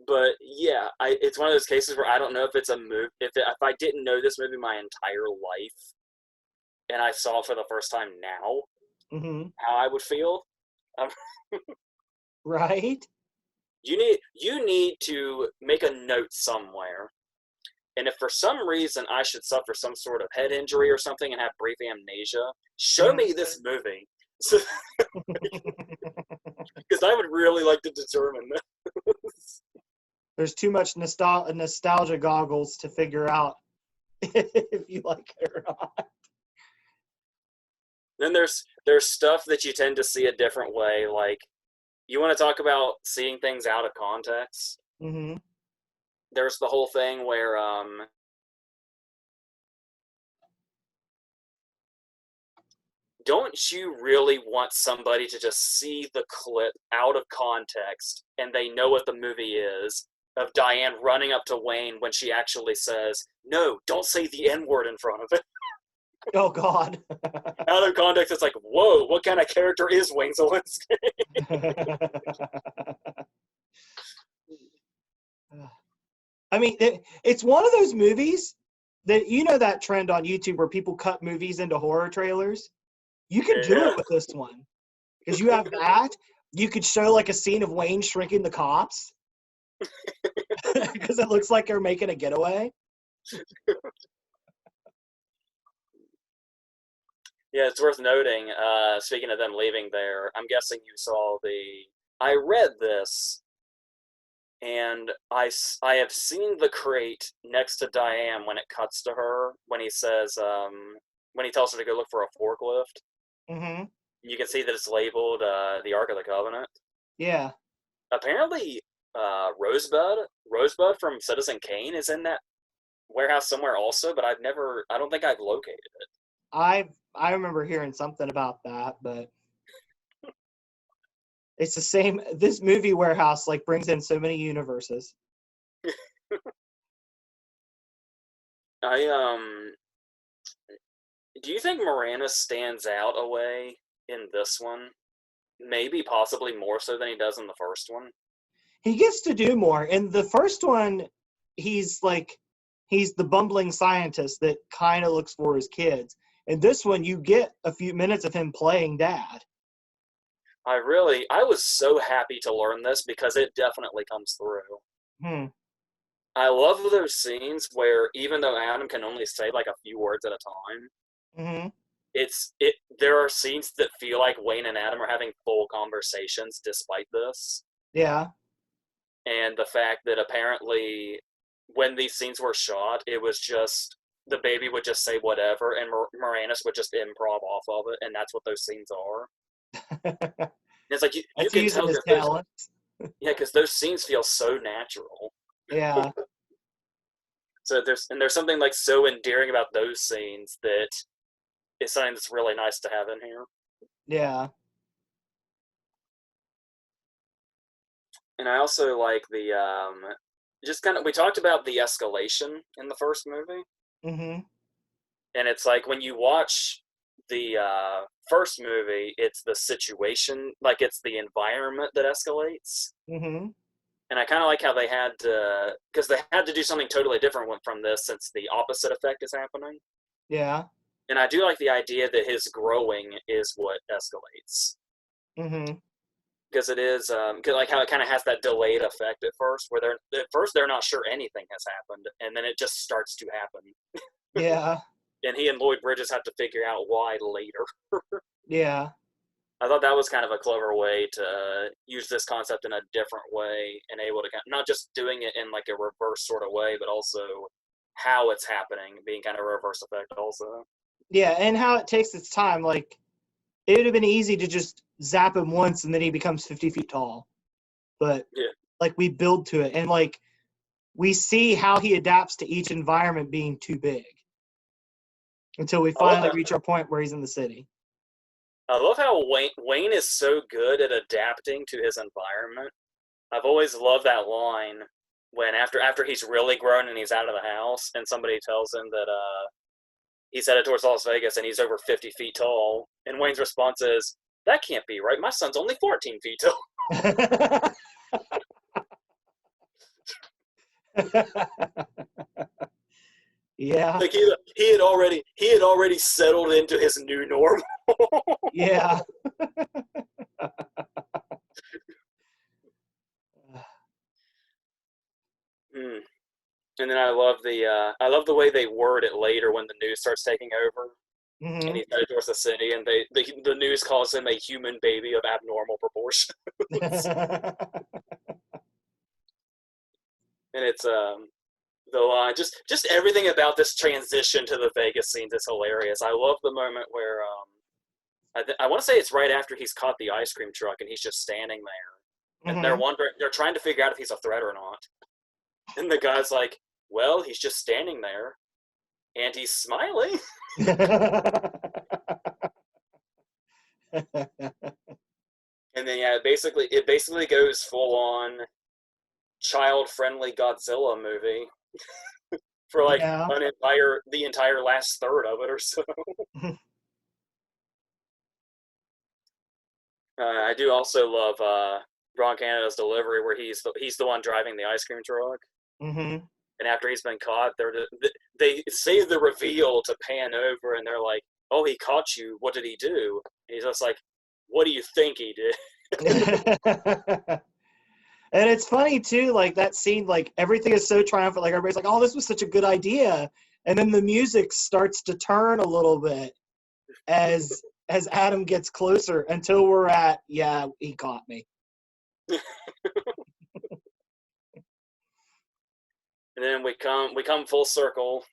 But yeah, it's one of those cases where I don't know if it's a movie. If I didn't know this movie my entire life, and I saw it for the first time now,
Mm-hmm.
how I would feel.
Right?
You need to make a note somewhere, and if for some reason I should suffer some sort of head injury or something and have brief amnesia, show me this movie, because I would really like to determine this.
There's too much nostalgia goggles to figure out if you like it or not.
Then there's stuff that you tend to see a different way. Like, you want to talk about seeing things out of context?
Mm-hmm.
There's the whole thing where don't you really want somebody to just see the clip out of context and they know what the movie is, of Diane running up to Wayne when she actually says, no, don't say the N-word in front of it.
Oh, God.
Out of context, it's like, whoa, what kind of character is Wayne Szalinski?
I mean, it's one of those movies that, you know, that trend on YouTube where people cut movies into horror trailers? You could do it with this one. Because you have that. You could show like a scene of Wayne shrinking the cops. Because it looks like they're making a getaway.
Yeah, it's worth noting, speaking of them leaving there, I'm guessing you saw I read this, and I have seen the crate next to Diane when it cuts to her, when he says, when he tells her to go look for a forklift.
Mm-hmm.
You can see that it's labeled the Ark of the Covenant.
Yeah.
Apparently, Rosebud from Citizen Kane is in that warehouse somewhere also, but I don't think I've located it.
I remember hearing something about that, but it's the same. This movie warehouse like brings in so many universes.
Do you think Moranis stands out a way in this one? Maybe possibly more so than he does in the first one.
He gets to do more. In the first one, he's the bumbling scientist that kind of looks for his kids. In this one, you get a few minutes of him playing dad.
I was so happy to learn this because it definitely comes through. I love those scenes where even though Adam can only say like a few words at a time, there are scenes that feel like Wayne and Adam are having full conversations despite this.
Yeah.
And the fact that apparently when these scenes were shot, it was just the baby would just say whatever and Moranis would just improv off of it, and that's what those scenes are. It's like you can tell
his talent.
Yeah, because those scenes feel so natural.
Yeah.
So there's something like so endearing about those scenes that is something that's really nice to have in here.
Yeah.
And I also like the just kind of we talked about the escalation in the first movie,
Mhm.
and it's like when you watch the first movie, it's the situation, like it's the environment that escalates.
Mhm.
And I kind of like how they had to, because they had to do something totally different from this since the opposite effect is happening.
Yeah.
And I do like the idea that his growing is what escalates.
Mhm.
Because it is, cause like how it kind of has that delayed effect at first, where they're not sure anything has happened, and then it just starts to happen,
Yeah.
and he and Lloyd Bridges have to figure out why later.
Yeah.
I thought that was kind of a clever way to use this concept in a different way and able to not just doing it in like a reverse sort of way, but also how it's happening being kind of a reverse effect also.
Yeah, and how it takes its time. Like, it would have been easy to just zap him once and then he becomes 50 feet tall. But,
Yeah.
like, we build to it. And, like, we see how he adapts to each environment being too big until we
I love
finally reach our point where he's in the city.
I love how Wayne is so good at adapting to his environment. I've always loved that line when after he's really grown and he's out of the house and somebody tells him that he's headed towards Las Vegas and he's over 50 feet tall, and Wayne's response is, "That can't be right. My son's only 14 feet tall."
Yeah.
Like he had already settled into his new normal.
Yeah.
Mm. And then I love the way they word it later when the news starts taking over and
Hmm.
he's headed towards the city, and the news calls him a human baby of abnormal proportions. And it's the line, just everything about this transition to the Vegas scenes is hilarious. I love the moment where I want to say it's right after he's caught the ice cream truck and he's just standing there, and
Hmm.
they're trying to figure out if he's a threat or not. And the guy's like, "Well, he's just standing there, and he's smiling." And then yeah, it basically goes full on child friendly Godzilla movie for like
Yeah.
the entire last third of it or so. I do also love Ron Canada's delivery where he's the one driving the ice cream truck,
Hmm.
and after he's been caught, they save the reveal to pan over, and they're like, "Oh, he caught you. What did he do?" And he's just like, "What do you think he did?"
And it's funny too, like that scene, like everything is so triumphant, like everybody's like, "Oh, this was such a good idea," and then the music starts to turn a little bit as Adam gets closer until we're at, "Yeah, he caught me."
And then we come full circle.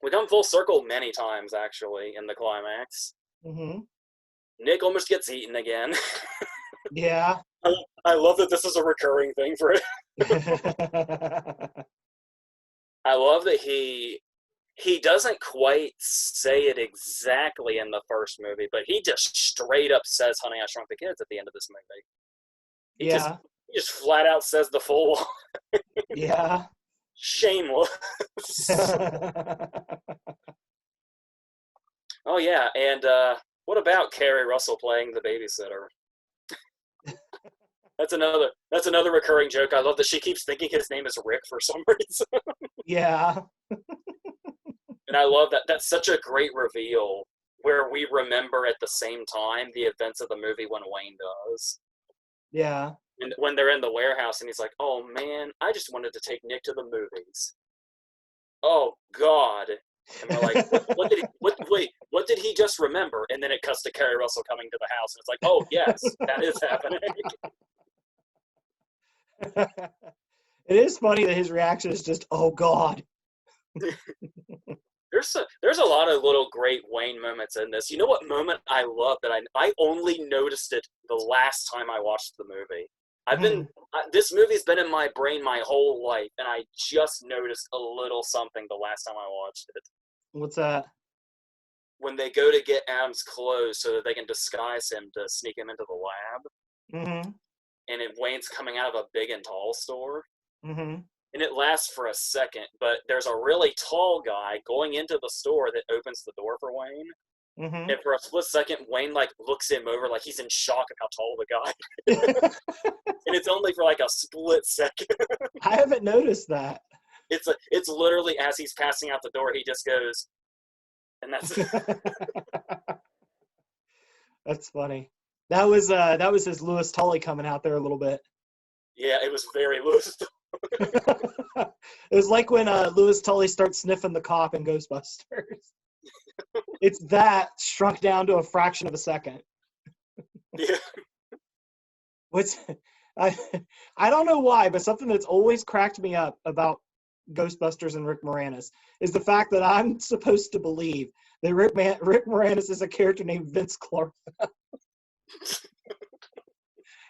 We come full circle many times actually in the climax.
Hmm.
Nick almost gets eaten again.
Yeah.
I love that this is a recurring thing for it. I love that he doesn't quite say it exactly in the first movie, but he just straight up says "Honey, I Shrunk the Kids" at the end of this movie. He just
Yeah.
he just flat out says the full
Yeah.
shameless. Oh yeah, and what about Carrie Russell playing the babysitter? That's another recurring joke. I love that she keeps thinking his name is Rick for some reason.
Yeah.
And I love that that's such a great reveal where we remember at the same time the events of the movie when Wayne does.
Yeah.
And when they're in the warehouse and he's like, "Oh man, I just wanted to take Nick to the movies." Oh God. And we're like, what did he just remember? And then it cuts to Carrie Russell coming to the house and it's like, "Oh yes, that is happening."
It is funny that his reaction is just, "Oh God."
There's a lot of little great Wayne moments in this. You know what moment I love that I only noticed it the last time I watched the movie.
Hmm.
This movie's been in my brain my whole life, and I just noticed a little something the last time I watched it.
What's that?
when they go to get Adam's clothes so that they can disguise him to sneak him into the lab,
Mm-hmm.
and Wayne's coming out of a big and tall store.
Mm-hmm.
And it lasts for a second, but there's a really tall guy going into the store that opens the door for Wayne.
Mm-hmm.
And for a split second, Wayne like looks him over like he's in shock at how tall the guy is. And it's only for like a split second.
I haven't noticed that.
It's literally as he's passing out the door, he just goes, and that's
That's funny. That was his Lewis Tully coming out there a little bit.
yeah, it was very loose.
It was like when Lewis Tully starts sniffing the cop in Ghostbusters. It's that shrunk down to a fraction of a second.
Yeah.
What's I I don't know why, but something that's always cracked me up about Ghostbusters and Rick Moranis is the fact that I'm supposed to believe that Rick Moranis is a character named Vince Clark.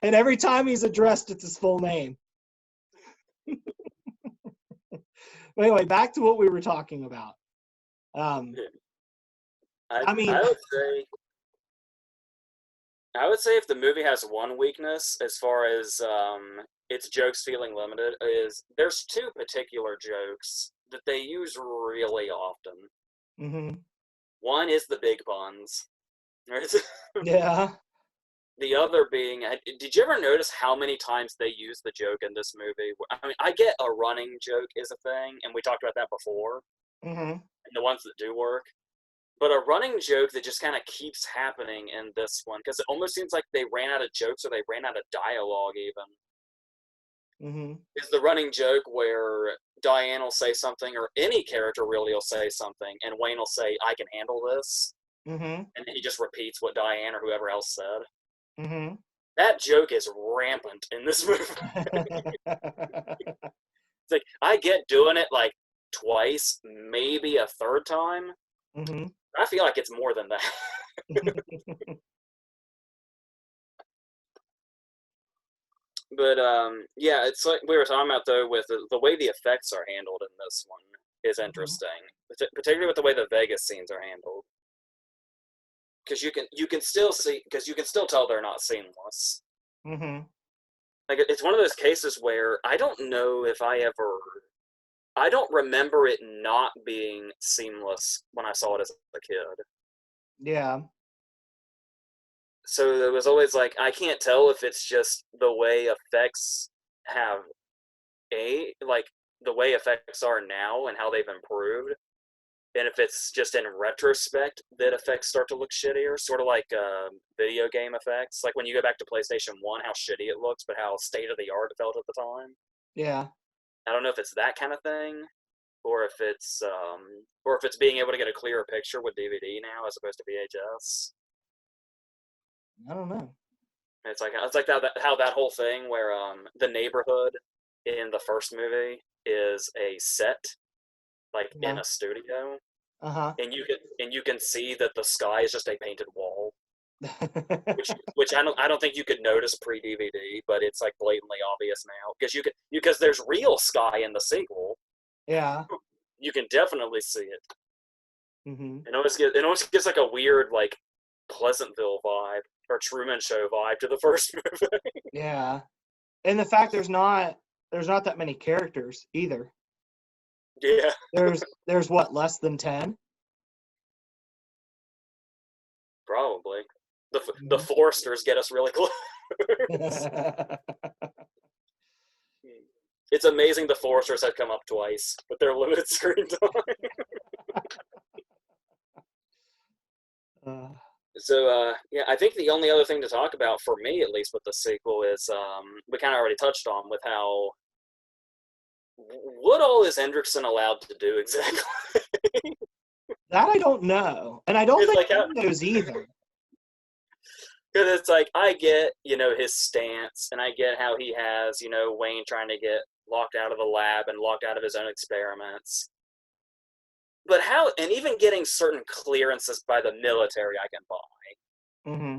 And every time he's addressed, it's his full name. But anyway, back to what we were talking about. I mean,
I would say if the movie has one weakness as far as its jokes feeling limited is there's two particular jokes that they use really often.
mm-hmm.
One is the big puns.
Yeah.
The other being, did you ever notice how many times they use the joke in this movie? I mean, I get a running joke is a thing, and we talked about that before,
Mm-hmm.
and the ones that do work. But a running joke that just kind of keeps happening in this one, because it almost seems like they ran out of jokes or they ran out of dialogue even,
Mm-hmm.
is the running joke where Diane will say something, or any character really will say something, and Wayne will say, I can handle this,
Mm-hmm.
and then he just repeats what Diane or whoever else said.
Mm-hmm.
That joke is rampant in this movie. It's like, I get doing it like twice, maybe a third time.
Mm-hmm.
I feel like it's more than that. But yeah, it's like we were talking about though, with the way the effects are handled in this one is interesting, particularly with the way the Vegas scenes are handled. Because you can still see, because you can still tell they're not seamless.
Mm-hmm.
Like it's one of those cases where I don't know if I don't remember it not being seamless when I saw it as a kid.
Yeah.
So it was always like, I can't tell if it's just the way effects have like the way effects are now and how they've improved, and if it's just in retrospect that effects start to look shittier, sort of like video game effects. Like when you go back to PlayStation 1, how shitty it looks, but how state-of-the-art it felt at the time.
Yeah.
I don't know if it's that kind of thing, or if it's being able to get a clearer picture with DVD now as opposed to VHS.
I don't know.
It's like how that whole thing where the neighborhood in the first movie is a set, like in a studio,
Uh-huh.
and you can see that the sky is just a painted wall, which I don't think you could notice pre-DVD, but it's like blatantly obvious now because there's real sky in the sequel.
Yeah.
You can definitely see it.
Mm-hmm.
It almost gives like a weird like Pleasantville vibe or Truman Show vibe to the first movie.
Yeah. And the fact there's not that many characters either.
Yeah.
There's what, less than 10?
Probably. The Foresters get us really close. It's amazing the Foresters have come up twice with their limited screen time. So yeah, I think the only other thing to talk about for me, at least with the sequel, is we kind of already touched on with how what all is Hendrickson allowed to do exactly.
That I don't know, and I don't think he knows either.
Because it's like, I get, his stance, and I get how he has, Wayne trying to get locked out of the lab and locked out of his own experiments. But how, and even getting certain clearances by the military I can buy.
Mm-hmm.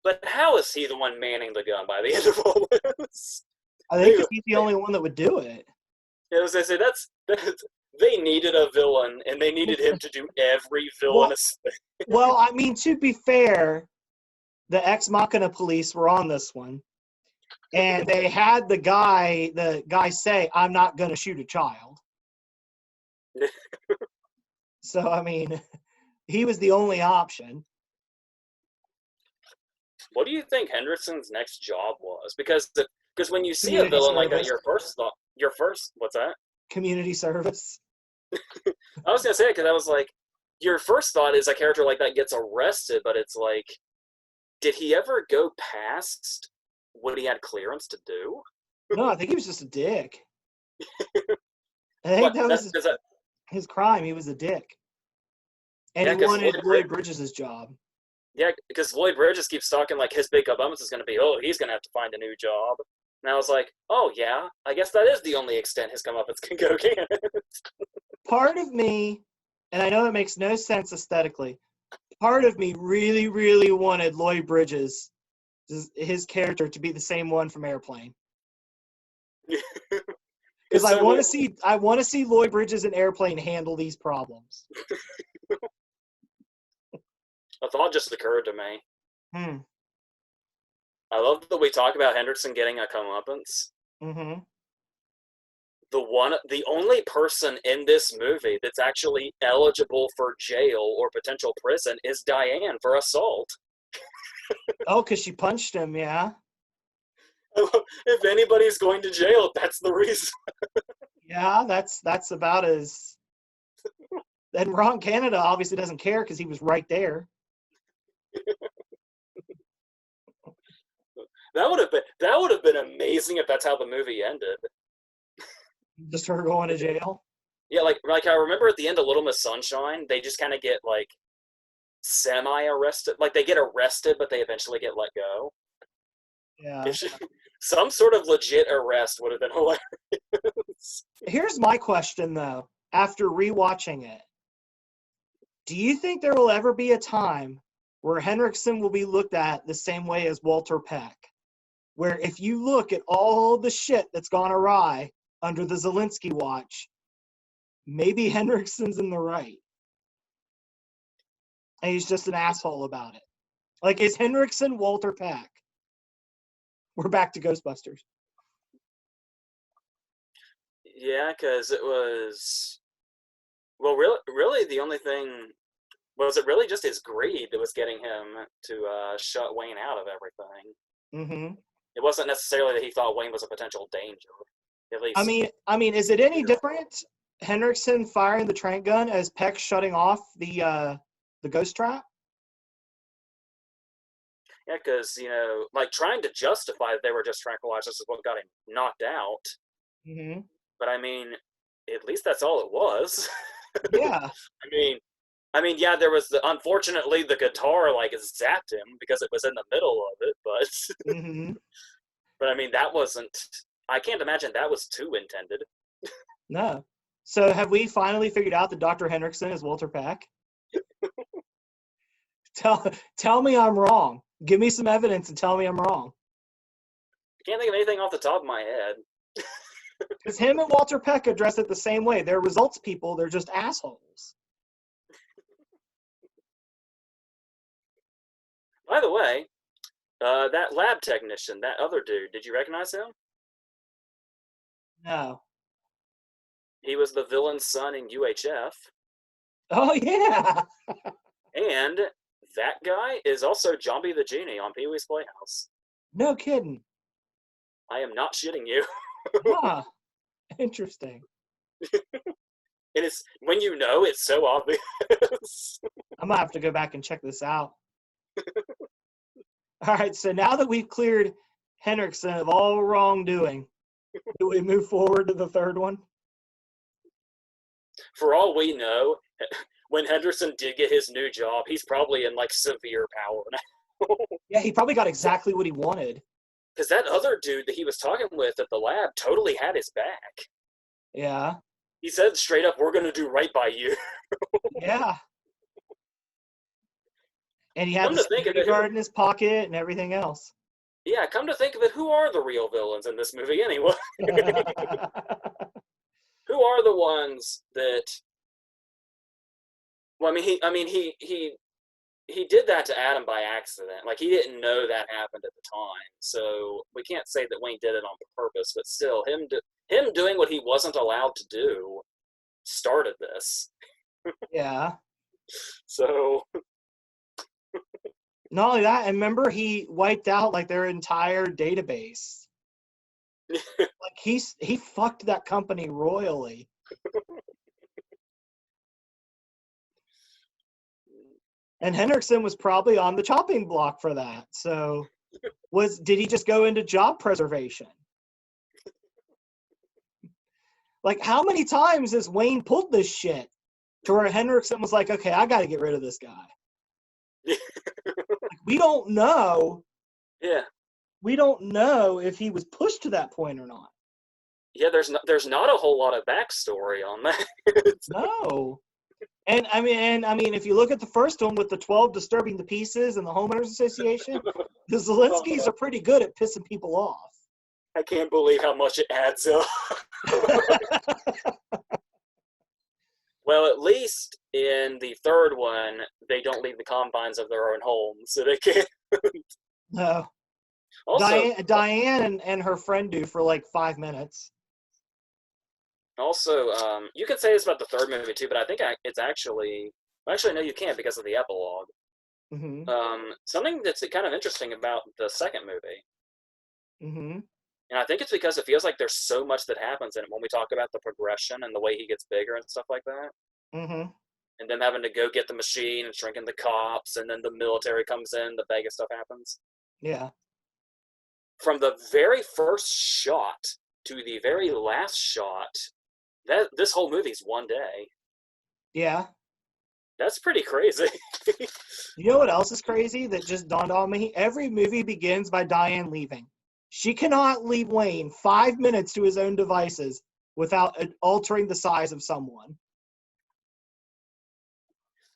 But how is he the one manning the gun by the end of all this?
I think he's the only one that would do it.
I was going to say, they needed a villain, and they needed him to do every villainous thing.
Well, I mean, to be fair, the Ex Machina police were on this one, and they had the guy say, "I'm not going to shoot a child." So, I mean, he was the only option.
What do you think Henderson's next job was? Because when you see a
Community
villain like that,
service.
what's that?
Community service.
I was gonna say it because I was like, your first thought is a character like that gets arrested, but it's like, did he ever go past what he had clearance to do?
No, I think he was just a dick. I think that was his crime. He was a dick. And
yeah,
he wanted Lloyd Bridges' job.
Yeah, because Lloyd Bridges keeps talking like his big abundance is going to be, oh, he's going to have to find a new job. And I was like, oh, yeah, I guess that is the only extent his comeuppance can go, can it?
Part of me, and I know it makes no sense aesthetically, part of me really, really wanted Lloyd Bridges, his character, to be the same one from Airplane. Because I want to see Lloyd Bridges in Airplane handle these problems.
A thought just occurred to me.
Hmm.
I love that we talk about Henderson getting a comeuppance.
Mm-hmm.
The only person in this movie that's actually eligible for jail or potential prison is Diane for assault.
Oh, because she punched him, yeah.
If anybody's going to jail, that's the reason.
Yeah, that's about as. And Ron Canada obviously doesn't care because he was right there.
That would have been amazing if that's how the movie ended.
Just her going to jail.
Yeah, like I remember at the end of Little Miss Sunshine, they just kind of get like semi-arrested. Like they get arrested, but they eventually get let go.
Yeah.
Some sort of legit arrest would have been hilarious.
Here's my question though. After rewatching it, do you think there will ever be a time where Henriksen will be looked at the same way as Walter Peck? Where if you look at all the shit that's gone awry under the Szalinski watch, maybe Henriksen's in the right. And he's just an asshole about it. Like, is Henriksen Walter Peck? We're back to Ghostbusters.
Yeah, because it was... Well, really the only thing... Was it really just his greed that was getting him to shut Wayne out of everything?
Mm-hmm.
It wasn't necessarily that he thought Wayne was a potential danger. At least...
I mean, is it any different, Henriksen firing the trank gun as Peck shutting off the ghost trap?
Yeah, because, like trying to justify that they were just tranquilizers is what got him knocked out.
Mm-hmm.
But I mean, at least that's all it was.
Yeah.
I mean, yeah, there was unfortunately the guitar like zapped him because it was in the middle of it, but
Mm-hmm.
but I mean that wasn't. I can't imagine that was too intended.
No. So have we finally figured out that Dr. Henriksen is Walter Peck? Tell me I'm wrong. Give me some evidence and tell me I'm wrong.
I can't think of anything off the top of my head.
Because him and Walter Peck address it the same way. They're results people. They're just assholes.
By the way, that lab technician, that other dude, did you recognize him?
No.
He was the villain's son in UHF.
Oh, yeah.
And that guy is also Zombie the Genie on Pee-wee's Playhouse.
No kidding.
I am not shitting you.
Huh. Interesting.
It is, when you know, it's so obvious.
I'm going to have to go back and check this out. All right, so now that we've cleared Henriksen of all wrongdoing, do we move forward to the third one?
For all we know, when Henderson did get his new job, he's probably in like severe power now.
Yeah, he probably got exactly what he wanted.
Because that other dude that he was talking with at the lab totally had his back.
Yeah.
He said straight up, "We're going to do right by you."
Yeah. And he had the security guard in his pocket and everything else.
Yeah, come to think of it, who are the real villains in this movie anyway? Who are the ones that. Well, he did that to Adam by accident. Like, he didn't know that happened at the time, so we can't say that Wayne did it on purpose. But still, him doing what he wasn't allowed to do started this.
Yeah.
So
Not only that, and remember he wiped out like their entire database. Like he fucked that company royally. And Henriksen was probably on the chopping block for that. So did he just go into job preservation? Like, how many times has Wayne pulled this shit to where Henriksen was like, okay, I got to get rid of this guy? Like, we don't know.
yeah,
We don't know if he was pushed to that point or not.
yeah. There's not a whole lot of backstory on that.
No. And I mean, if you look at the first one with the 12 disturbing the pieces and the homeowners association, the Szalinskis are pretty good at pissing people off.
I can't believe how much it adds up. Well, at least in the third one, they don't leave the confines of their own home, so they can't.
No.
Also,
Diane and her friend do for like 5 minutes.
Also, you could say this about the third movie too, but I think it's actually no, you can't because of the epilogue.
Mm-hmm.
Something that's kind of interesting about the second movie,
Mm-hmm.
and I think it's because it feels like there's so much that happens in it when we talk about the progression and the way he gets bigger and stuff like that,
Mm-hmm.
and them having to go get the machine and shrinking the cops, and then the military comes in, the Vegas stuff happens.
Yeah.
From the very first shot to the very last shot, this whole movie's one day.
Yeah.
That's pretty crazy.
You know what else is crazy that just dawned on me? Every movie begins by Diane leaving. She cannot leave Wayne 5 minutes to his own devices without altering the size of someone.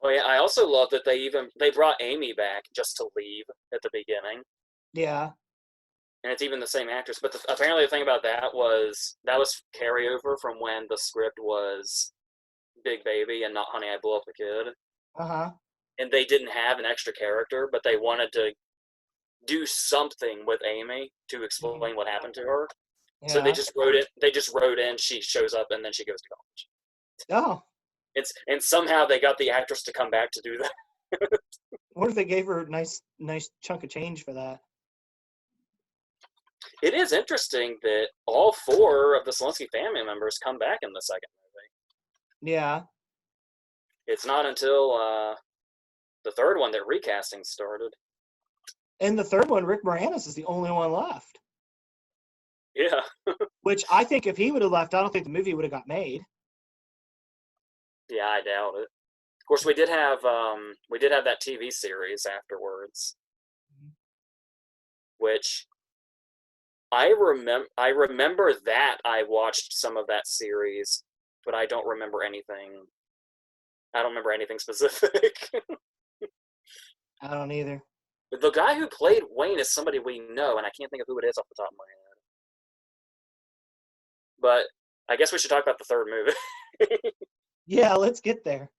Oh yeah, I also love that they brought Amy back just to leave at the beginning,
Yeah.
and it's even the same actress. But apparently, the thing about that was carryover from when the script was Big Baby and not Honey I Blew Up the Kid,
Uh-huh.
and they didn't have an extra character, but they wanted to do something with Amy to explain what happened to her. So they
Yeah.
just wrote it. They just wrote in. She shows up, and then she goes to college.
Oh.
And somehow they got the actress to come back to do that.
What if they gave her a nice chunk of change for that?
It is interesting that all 4 of the Szalinski family members come back in the second movie.
Yeah.
It's not until the third one that recasting started.
And the third one, Rick Moranis is the only one left.
Yeah.
Which I think if he would have left, I don't think the movie would have got made.
Yeah, I doubt it. Of course, we did have that TV series afterwards, which I remember that I watched some of that series, but I don't remember anything. I don't remember anything specific.
I don't either.
The guy who played Wayne is somebody we know, and I can't think of who it is off the top of my head. But I guess we should talk about the third movie.
Yeah, let's get there.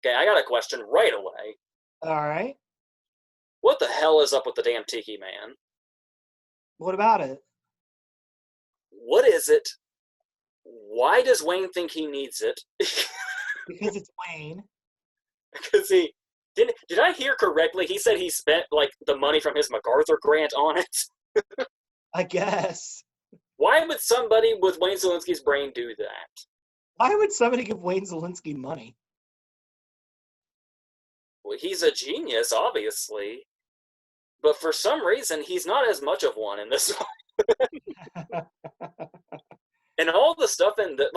Okay, I got a question right away.
All right.
What the hell is up with the damn Tiki Man?
What about it?
What is it? Why does Wayne think he needs it?
Because it's Wayne.
Because he did I hear correctly? He said he spent like the money from his MacArthur grant on it.
I guess.
Why would somebody with Wayne Szalinski's brain do that?
Why would somebody give Wayne Szalinski money?
Well, he's a genius, obviously, but for some reason he's not as much of one in this one. And all the stuff in the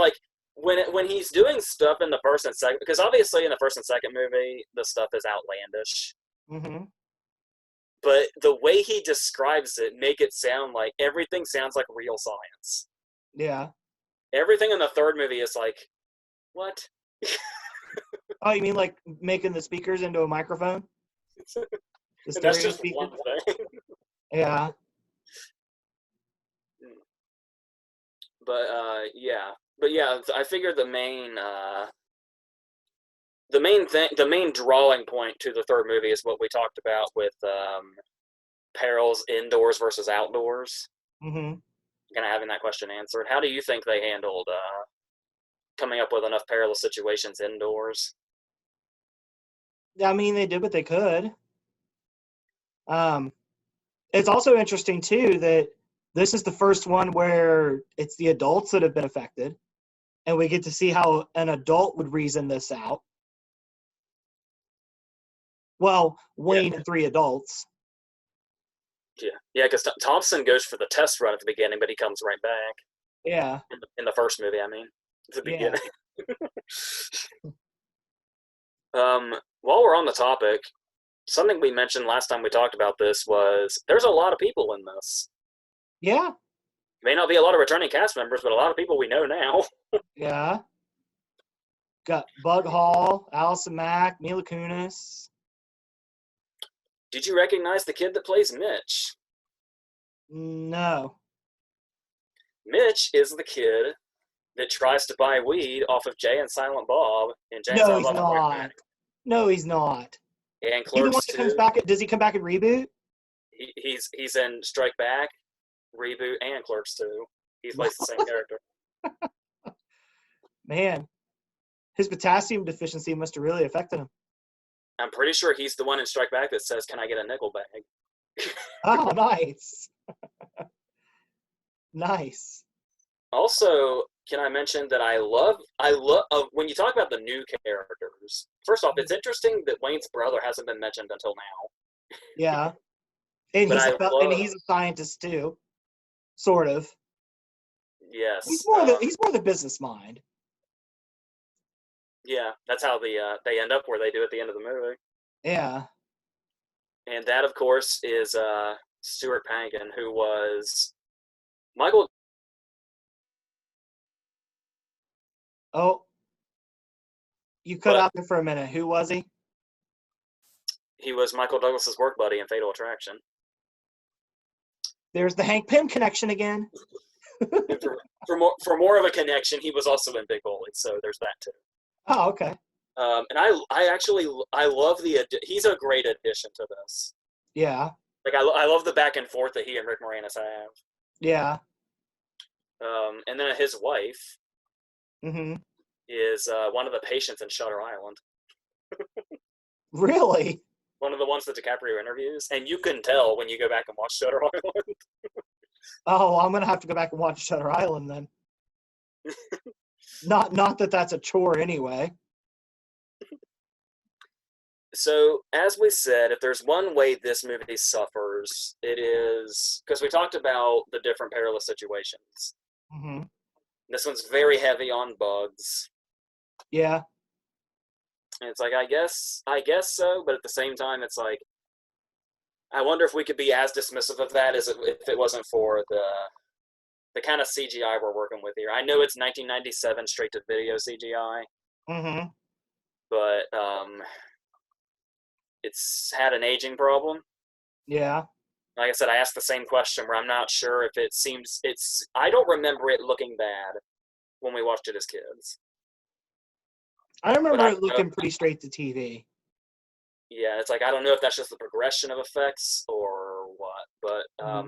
when he's doing stuff in the first and second, because obviously in the first and second movie the stuff is outlandish.
Mm-hmm.
But the way he describes it make it sound like everything sounds like real science.
Yeah.
Everything in the third movie is like, what?
Oh, you mean like making the speakers into a microphone? The
That's
stereo
just
speaker?
one thing.
Yeah.
Yeah. But yeah, I figure the main drawing point to the third movie is what we talked about with perils indoors versus outdoors.
Hmm.
Kind of having that question answered. How do you think they handled coming up with enough perilous situations indoors?
I mean, they did what they could. Um, it's also interesting too that this is the first one where it's the adults that have been affected, and we get to see how an adult would reason this out. Well,
Yeah,
Wayne and three adults.
yeah, because Thompson goes for the test run at the beginning, but he comes right back
Yeah,
in the first movie. I mean, at the
yeah,
beginning. While we're on the topic, something we mentioned last time we talked about this was there's a lot of people in this.
yeah,
May not be a lot of returning cast members, but a lot of people we know now.
yeah. Got Bug Hall, Allison Mack, Mila Kunis.
Did you recognize the kid that plays Mitch?
No,
Mitch is the kid that tries to buy weed off of Jay and Silent Bob in Jay and
no,
Silent
he's
Bob Strike
not.
Back.
No, he's not.
And
He the one
Clerks
that comes
2.
back. Does he come back and reboot?
He's in Strike Back, Reboot, and Clerks 2. He plays the same character.
Man, his potassium deficiency must have really affected him.
I'm pretty sure he's the one in Strike Back that says, "Can I get a nickel bag?"
Oh, nice. Nice.
Also, can I mention that I love when you talk about the new characters. First off, it's interesting that Wayne's brother hasn't been mentioned until now.
Yeah. And
But I love
he's a scientist too. Sort of.
yes,
He's more the business mind.
yeah, that's how they end up where they do at the end of the movie.
Yeah.
And that, of course, is Stuart Pangan, who was Michael.
Oh, you cut
But
out there for a minute. Who was he?
he was Michael Douglas's work buddy in Fatal Attraction.
There's the Hank Pym connection again.
And for more of a connection, he was also in Big Bully, so there's that too.
Oh, okay.
And I love he's a great addition to this.
Yeah.
Like I love the back and forth that he and Rick Moranis have.
Yeah.
And then his wife
Mm-hmm.
is one of the patients in Shutter Island.
Really?
One of the ones that DiCaprio interviews, and you can tell when you go back and watch Shutter Island.
Oh, I'm gonna have to go back and watch Shutter Island then. Not that that's a chore anyway.
So, as we said, if there's one way this movie suffers, it is because we talked about the different perilous situations.
Mm-hmm.
This one's very heavy on bugs.
Yeah.
And it's like, I guess so, but at the same time, it's like, I wonder if we could be as dismissive of that as if it wasn't for the kind of CGI we're working with here. I know it's 1997 straight to video CGI,
Mm-hmm.
but it's had an aging problem.
Yeah.
Like I said, I asked the same question where I'm not sure if I don't remember it looking bad when we watched it as kids.
I
But
remember
I
it looking pretty straight to TV.
yeah, it's like I don't know if that's just the progression of effects or what, but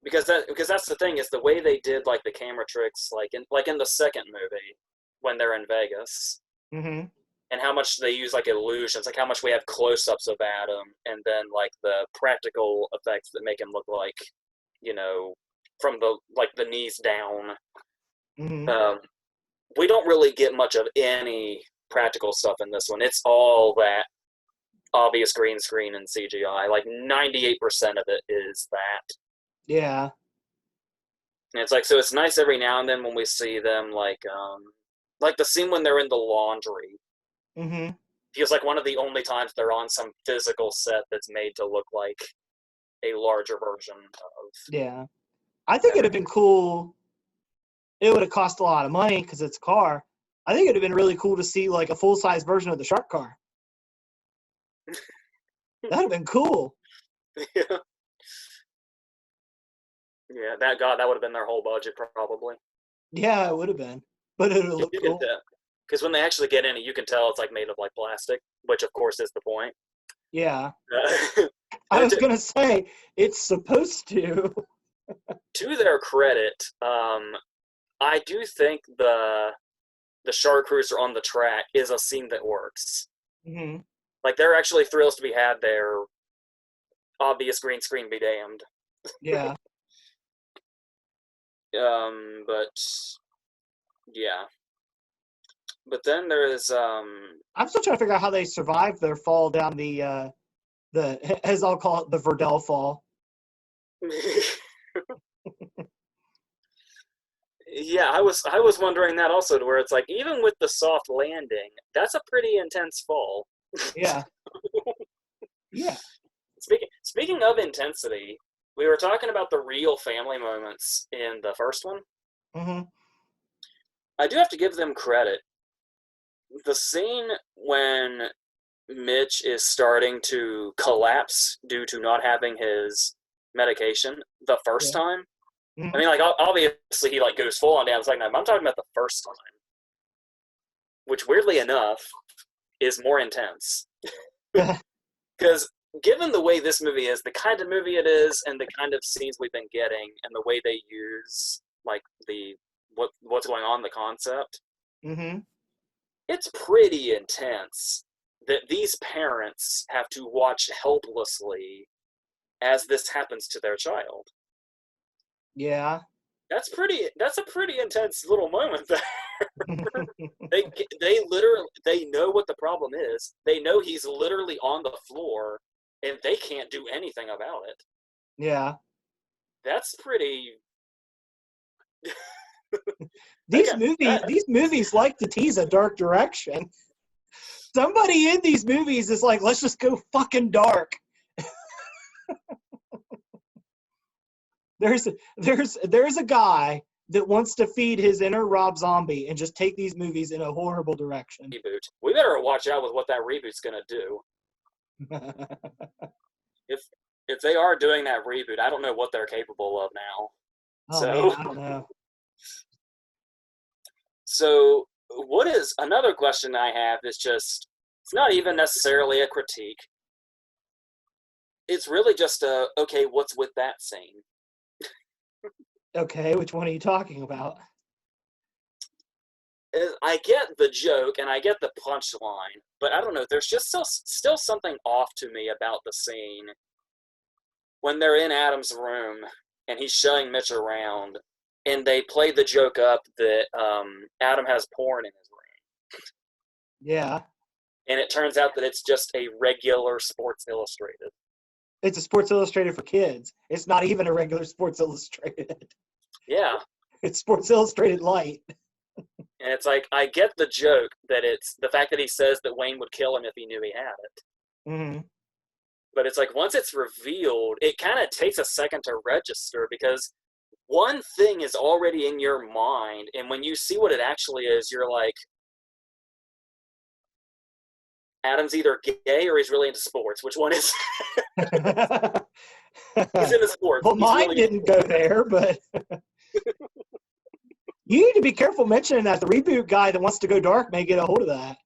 because that's the thing is the way they did like the camera tricks like in the second movie when they're in Vegas
Mm-hmm.
and how much they use like illusions, like how much we have close-ups of Adam and then like the practical effects that make him look like, from the knees down.
Mm-hmm.
We don't really get much of any practical stuff in this one. It's all that obvious green screen and CGI. Like 98% of it is that.
Yeah.
And it's like, so it's nice every now and then when we see them like the scene when they're in the laundry.
Mm-hmm.
Feels like one of the only times they're on some physical set that's made to look like a larger version of.
Yeah. I think it'd have been cool. It would have cost a lot of money because it's a car. I think it'd have been really cool to see like a full-size version of the shark car. That'd have been cool.
Yeah. Yeah, that would have been their whole budget probably.
Yeah, it would have been, but it would look
You can
cool.
tell because when they actually get in it, you can tell it's like made of like plastic, which of course is the point.
Yeah, I
And
was gonna say it's supposed to.
to their credit, I do think the Shark Cruiser on the track is a scene that works.
Hmm.
Like there are actually thrills to be had there. Obvious green screen be damned.
Yeah,
But yeah. But then there is
I'm still trying to figure out how they survived their fall down the as I'll call it the Verdell fall.
yeah, I was wondering that also to where it's like even with the soft landing, that's a pretty intense fall.
Yeah, yeah.
Speaking of intensity, we were talking about the real family moments in the first one.
Hmm.
I do have to give them credit. The scene when Mitch is starting to collapse due to not having his medication the first
Yeah.
time. I
Hmm.
mean, like obviously he like goes full on down. It's like, no, I'm talking about the first time, which weirdly enough is more intense because given the way this movie is, the kind of movie it is, and the kind of scenes we've been getting, and the way they use like the what's going on, the concept,
Hmm.
it's pretty intense that these parents have to watch helplessly as this happens to their child.
Yeah.
That's a pretty intense little moment there. they they literally they know what the problem is. They know he's literally on the floor and they can't do anything about it.
Yeah.
That's pretty that
These
got,
movies, these movies like to tease a dark direction. Somebody in these movies is like, let's just go fucking dark. There's a guy that wants to feed his inner Rob Zombie and just take these movies in a horrible direction.
reboot. We better watch out with what that reboot's gonna do. If they are doing that reboot, I don't know what they're capable of now.
Oh man,
So
I don't know.
So, what is another question I have is just, it's not even necessarily a critique. It's really just a, okay, what's with that scene?
Okay, which one are you talking about?
I get the joke and I get the punchline, but I don't know, there's just still something off to me about the scene when they're in Adam's room and he's showing Mitch around and they play the joke up that Adam has porn in his room.
Yeah,
And it turns out that it's just a regular Sports Illustrated.
it's a Sports Illustrated for kids. It's not even a regular Sports Illustrated.
Yeah.
It's Sports Illustrated Light.
And it's like, I get the joke that it's the fact that he says that Wayne would kill him if he knew he had it.
Mm-hmm.
But it's like, once it's revealed, it kind of takes a second to register because one thing is already in your mind. And when you see what it actually is, you're like, Adam's either gay or he's really into sports. Which one is he's into sports?
Well,
He's
mine
really
didn't go there, but you need to be careful mentioning that. The reboot guy that wants to go dark may get a hold of that.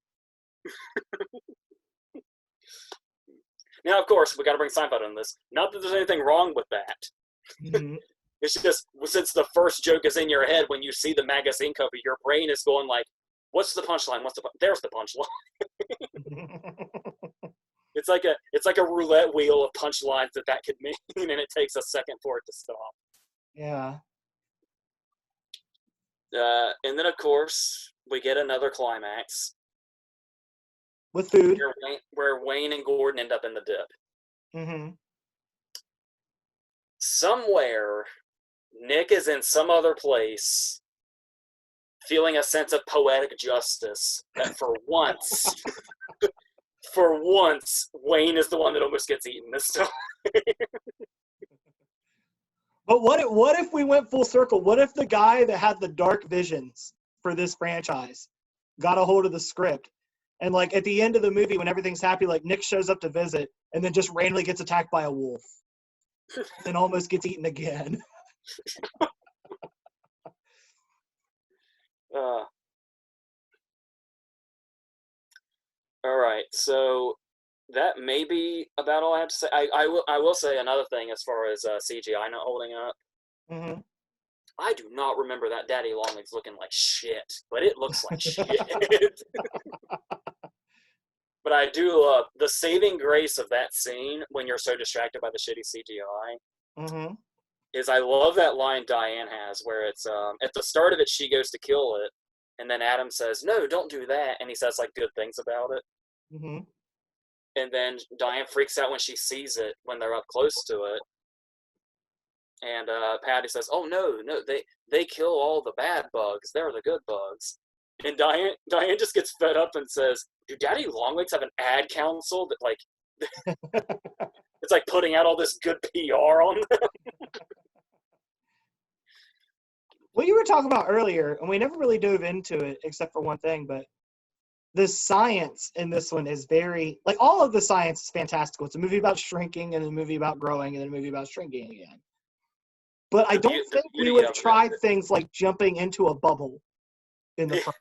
Now, of course, we got to bring Seinfeld in this. Not that there's anything wrong with that.
Mm-hmm.
It's just since the first joke is in your head when you see the magazine cover, your brain is going like, "What's the punchline? There's the punchline." It's like a roulette wheel of punchlines that could mean, and it takes a second for it to stop.
Yeah.
And then, of course, we get another climax
With food.
where Wayne and Gordon end up in the dip.
Mm-hmm.
Somewhere, Nick is in some other place, feeling a sense of poetic justice that for once, Wayne is the one that almost gets eaten this time.
But what if we went full circle? What if the guy that had the dark visions for this franchise got a hold of the script, and like at the end of the movie when everything's happy, like Nick shows up to visit and then just randomly gets attacked by a wolf and almost gets eaten again?
Uh, all right, so that may be about all I have to say. I will say another thing as far as CGI not holding up.
Hmm.
I do not remember that Daddy Longlegs looking like shit, but it looks like shit. But I do love the saving grace of that scene when you're so distracted by the shitty CGI.
Hmm.
Is I love that line Diane has where it's at the start of it she goes to kill it, and then Adam says no, don't do that, and he says like good things about it,
Hmm.
and then Diane freaks out when she sees it when they're up close to it, and Patty says, oh no, no, they kill all the bad bugs, they're the good bugs, and Diane just gets fed up and says, do Daddy Longlegs have an ad council that like it's like putting out all this good PR on them?
What you were talking about earlier, and we never really dove into it except for one thing, but the science in this one is very, like, all of the science is fantastical. It's a movie about shrinking and a movie about growing and then a movie about shrinking again. But I don't
The
think we
beauty
would
of
have
it.
tried things like jumping into a bubble in the front.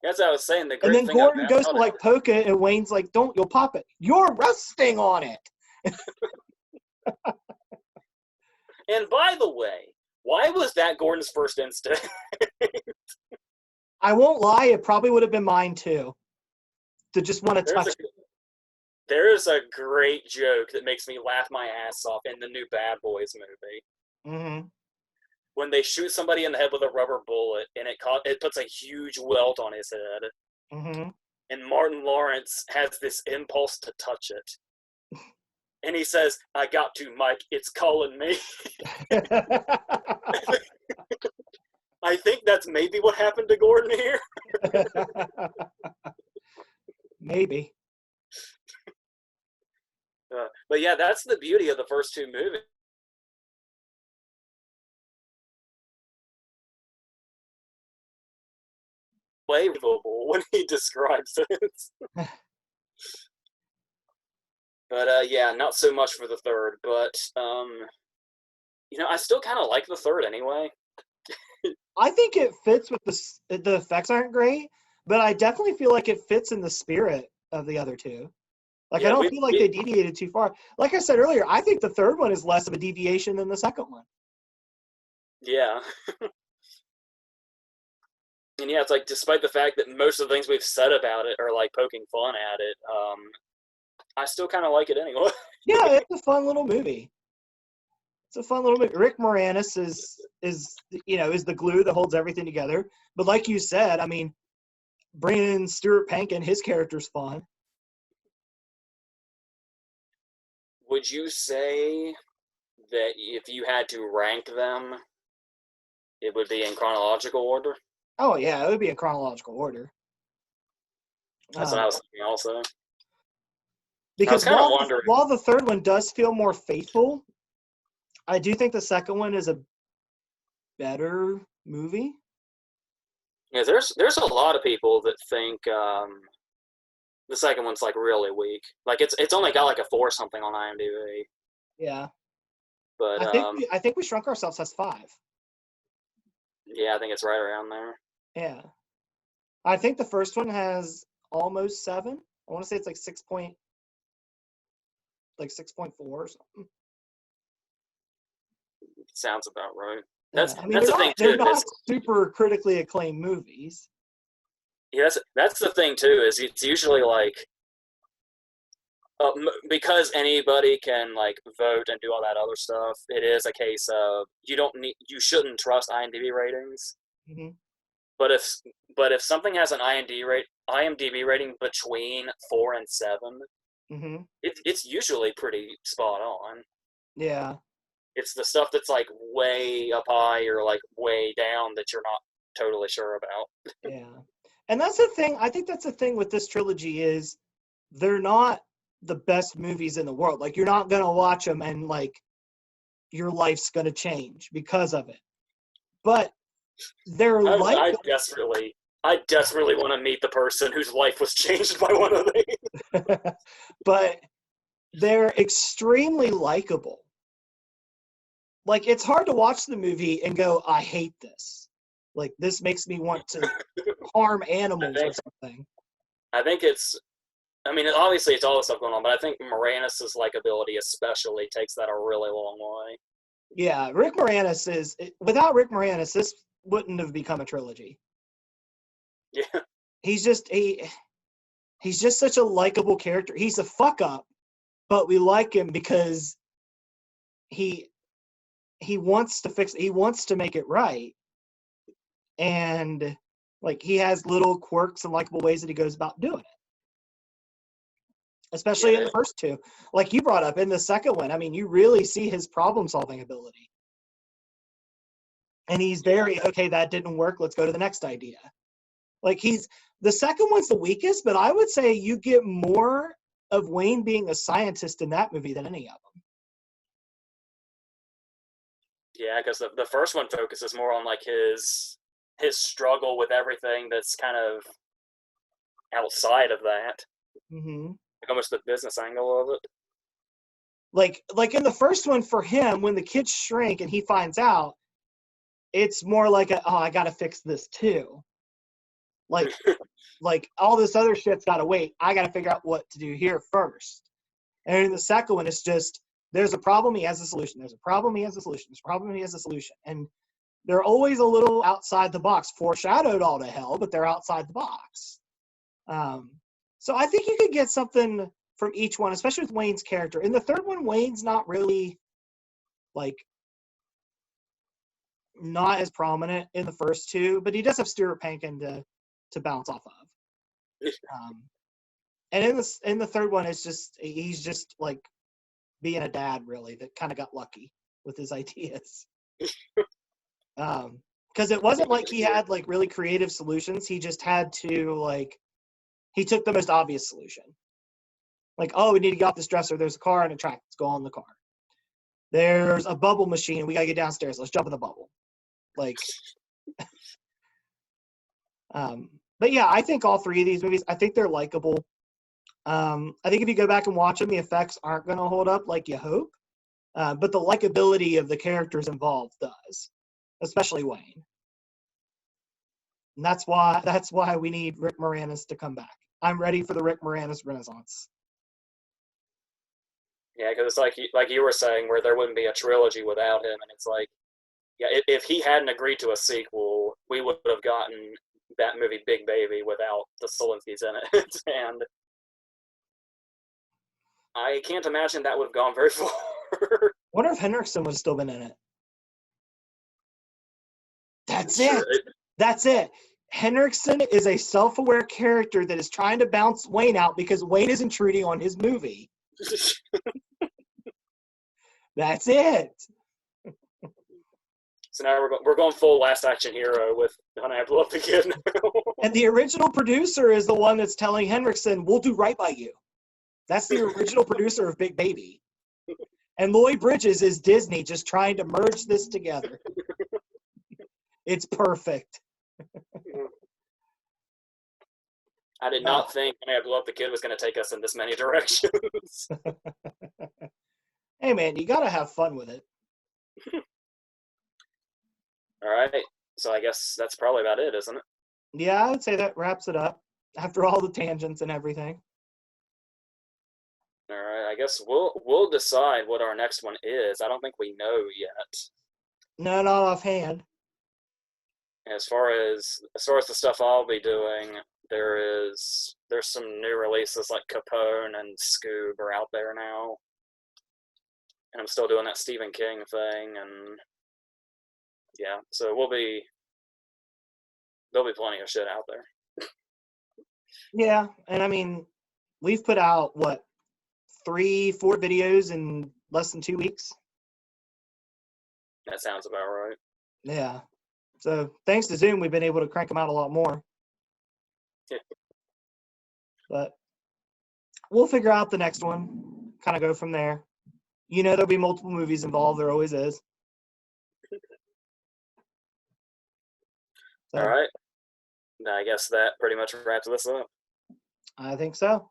That's what I was saying. The
And
great
then
thing
Gordon goes
about
to
it.
like poke it, and Wayne's like, "Don't, you'll pop it. You're resting on it."
And by the way, why was that Gordon's first instinct?
I won't lie, it probably would have been mine too, to just want to
there's a
touch it.
there's a great joke that makes me laugh my ass off in the new Bad Boys movie
Mm-hmm.
when they shoot somebody in the head with a rubber bullet and it puts a huge welt on his head,
Mm-hmm.
and Martin Lawrence has this impulse to touch it, and he says, "I got to, Mike. It's calling me." I think that's maybe what happened to Gordon here.
Maybe.
But yeah, that's the beauty of the first two movies. Believable when he describes it. But yeah, not so much for the third. But I still kind of like the third anyway.
I think it fits with the effects aren't great, but I definitely feel like it fits in the spirit of the other two. Like, I
Yeah,
don't
we,
feel like
we
they deviated too far. Like I said earlier, I think the third one is less of a deviation than the second one.
yeah, and yeah, it's like despite the fact that most of the things we've said about it are like poking fun at it, I still kind of like it anyway.
Yeah, it's a fun little movie. It's a fun little movie. Rick Moranis is the glue that holds everything together. But like you said, I mean, bringing in Stuart Pankin, his character's fun.
Would you say that if you had to rank them, it would be in chronological order?
Oh yeah, it would be in chronological order.
That's what
Uh,
I was thinking also. I was
because
kind of
while
wondering.
while the third one does feel more faithful, I do think the second one is a better movie.
Yeah, there's a lot of people that think the second one's like really weak. Like it's only got like a 4 something on IMDb.
Yeah,
But
I think we Shrunk Ourselves has 5.
yeah, I think it's right around there.
Yeah, I think the first one has almost 7. I want to say it's like 6.4 or something.
Sounds about right.
Yeah,
That's
I mean
that's
they're
the
not
thing
they're
too.
not super critically acclaimed movies.
That's the thing too. Is it's usually like because anybody can like vote and do all that other stuff. It is a case of you shouldn't trust IMDb ratings.
Hmm.
But if something has an IMDb rating between 4 and 7,
Hmm.
it's usually pretty spot on.
Yeah,
It's the stuff that's like way up high or like way down that you're not totally sure about.
yeah, and that's the thing. I think that's the thing with this trilogy is they're not the best movies in the world. Like, you're not gonna watch them and like your life's gonna change because of it. But they're
I,
like,
I desperately, I desperately want to meet the person whose life was changed by one of these.
but they're extremely likable. like, it's hard to watch the movie and go, I hate this. Like, this makes me want to harm animals or something.
I think it's. I mean, obviously it's all the stuff going on, but I think Moranis' likability especially takes that a really long way.
Yeah, Rick Moranis is without Rick Moranis, this wouldn't have become a trilogy.
Yeah,
He's just he's just such a likable character. He's a fuck up, but we like him because he wants to fix it. He wants to make it right. And like he has little quirks and likable ways that he goes about doing it. Especially in the first two. Like you brought up in the second one, I mean, you really see his problem solving ability. And he's very, okay, that didn't work. Let's go to the next idea. Like the second one's the weakest, but I would say you get more of Wayne being a scientist in that movie than any of them.
Yeah, because the first one focuses more on like his struggle with everything that's kind of outside of that.
Mm-hmm.
Like almost the business angle of it.
Like in the first one for him, when the kids shrink and he finds out, it's more like I gotta fix this too. Like all this other shit's gotta wait. I gotta figure out what to do here first. And in the second one, it's just there's a problem, he has a solution. There's a problem, he has a solution. There's a problem, he has a solution. And they're always a little outside the box, foreshadowed all to hell, but they're outside the box. So I think you could get something from each one, especially with Wayne's character. In the third one, Wayne's not really not as prominent in the first two, but he does have Stuart Pankin to bounce off of. And in the third one, he's just like being a dad, really, that kind of got lucky with his ideas. Because it wasn't like he had like really creative solutions. He just had to he took the most obvious solution. Like, oh, we need to get off this dresser. There's a car and a track. Let's go on the car. There's a bubble machine. We got to get downstairs. Let's jump in the bubble. But yeah, I think all three of these movies, I think they're likable. I think if you go back and watch them, the effects aren't going to hold up like you hope. But the likability of the characters involved does, especially Wayne. And that's why we need Rick Moranis to come back. I'm ready for the Rick Moranis Renaissance.
Yeah, because it's like you were saying, where there wouldn't be a trilogy without him, and it's like, yeah, if he hadn't agreed to a sequel, we would have gotten that movie Big Baby without the Szalinskis in it, and I can't imagine that would have gone very far.
I wonder if Henriksen would have still been in it. That's it. Henriksen is a self-aware character that is trying to bounce Wayne out because Wayne is intruding on his movie. That's it.
So now we're going full Last Action Hero with Honey, I Blew Up the Kid.
And the original producer is the one that's telling Henriksen, we'll do right by you. That's the original producer of Big Baby. And Lloyd Bridges is Disney just trying to merge this together. It's perfect.
I did not think Honey, I Blew Up the Kid was going to take us in this many directions.
Hey, man, you got to have fun with it.
All right. So I guess that's probably about it, isn't it?
Yeah, I would say that wraps it up after all the tangents and everything.
All right. I guess we'll decide what our next one is. I don't think we know yet.
No, not offhand.
As far as the stuff I'll be doing, there's some new releases like Capone and Scoob are out there now. And I'm still doing that Stephen King thing, and yeah, so there'll be plenty of shit out there.
Yeah, and I mean, we've put out, 3-4 videos in less than 2 weeks?
That sounds about right.
Yeah. So thanks to Zoom, we've been able to crank them out a lot more.
Yeah.
But we'll figure out the next one, kind of go from there. There'll be multiple movies involved. There always is. So,
all right. I guess that pretty much wraps this up.
I think so.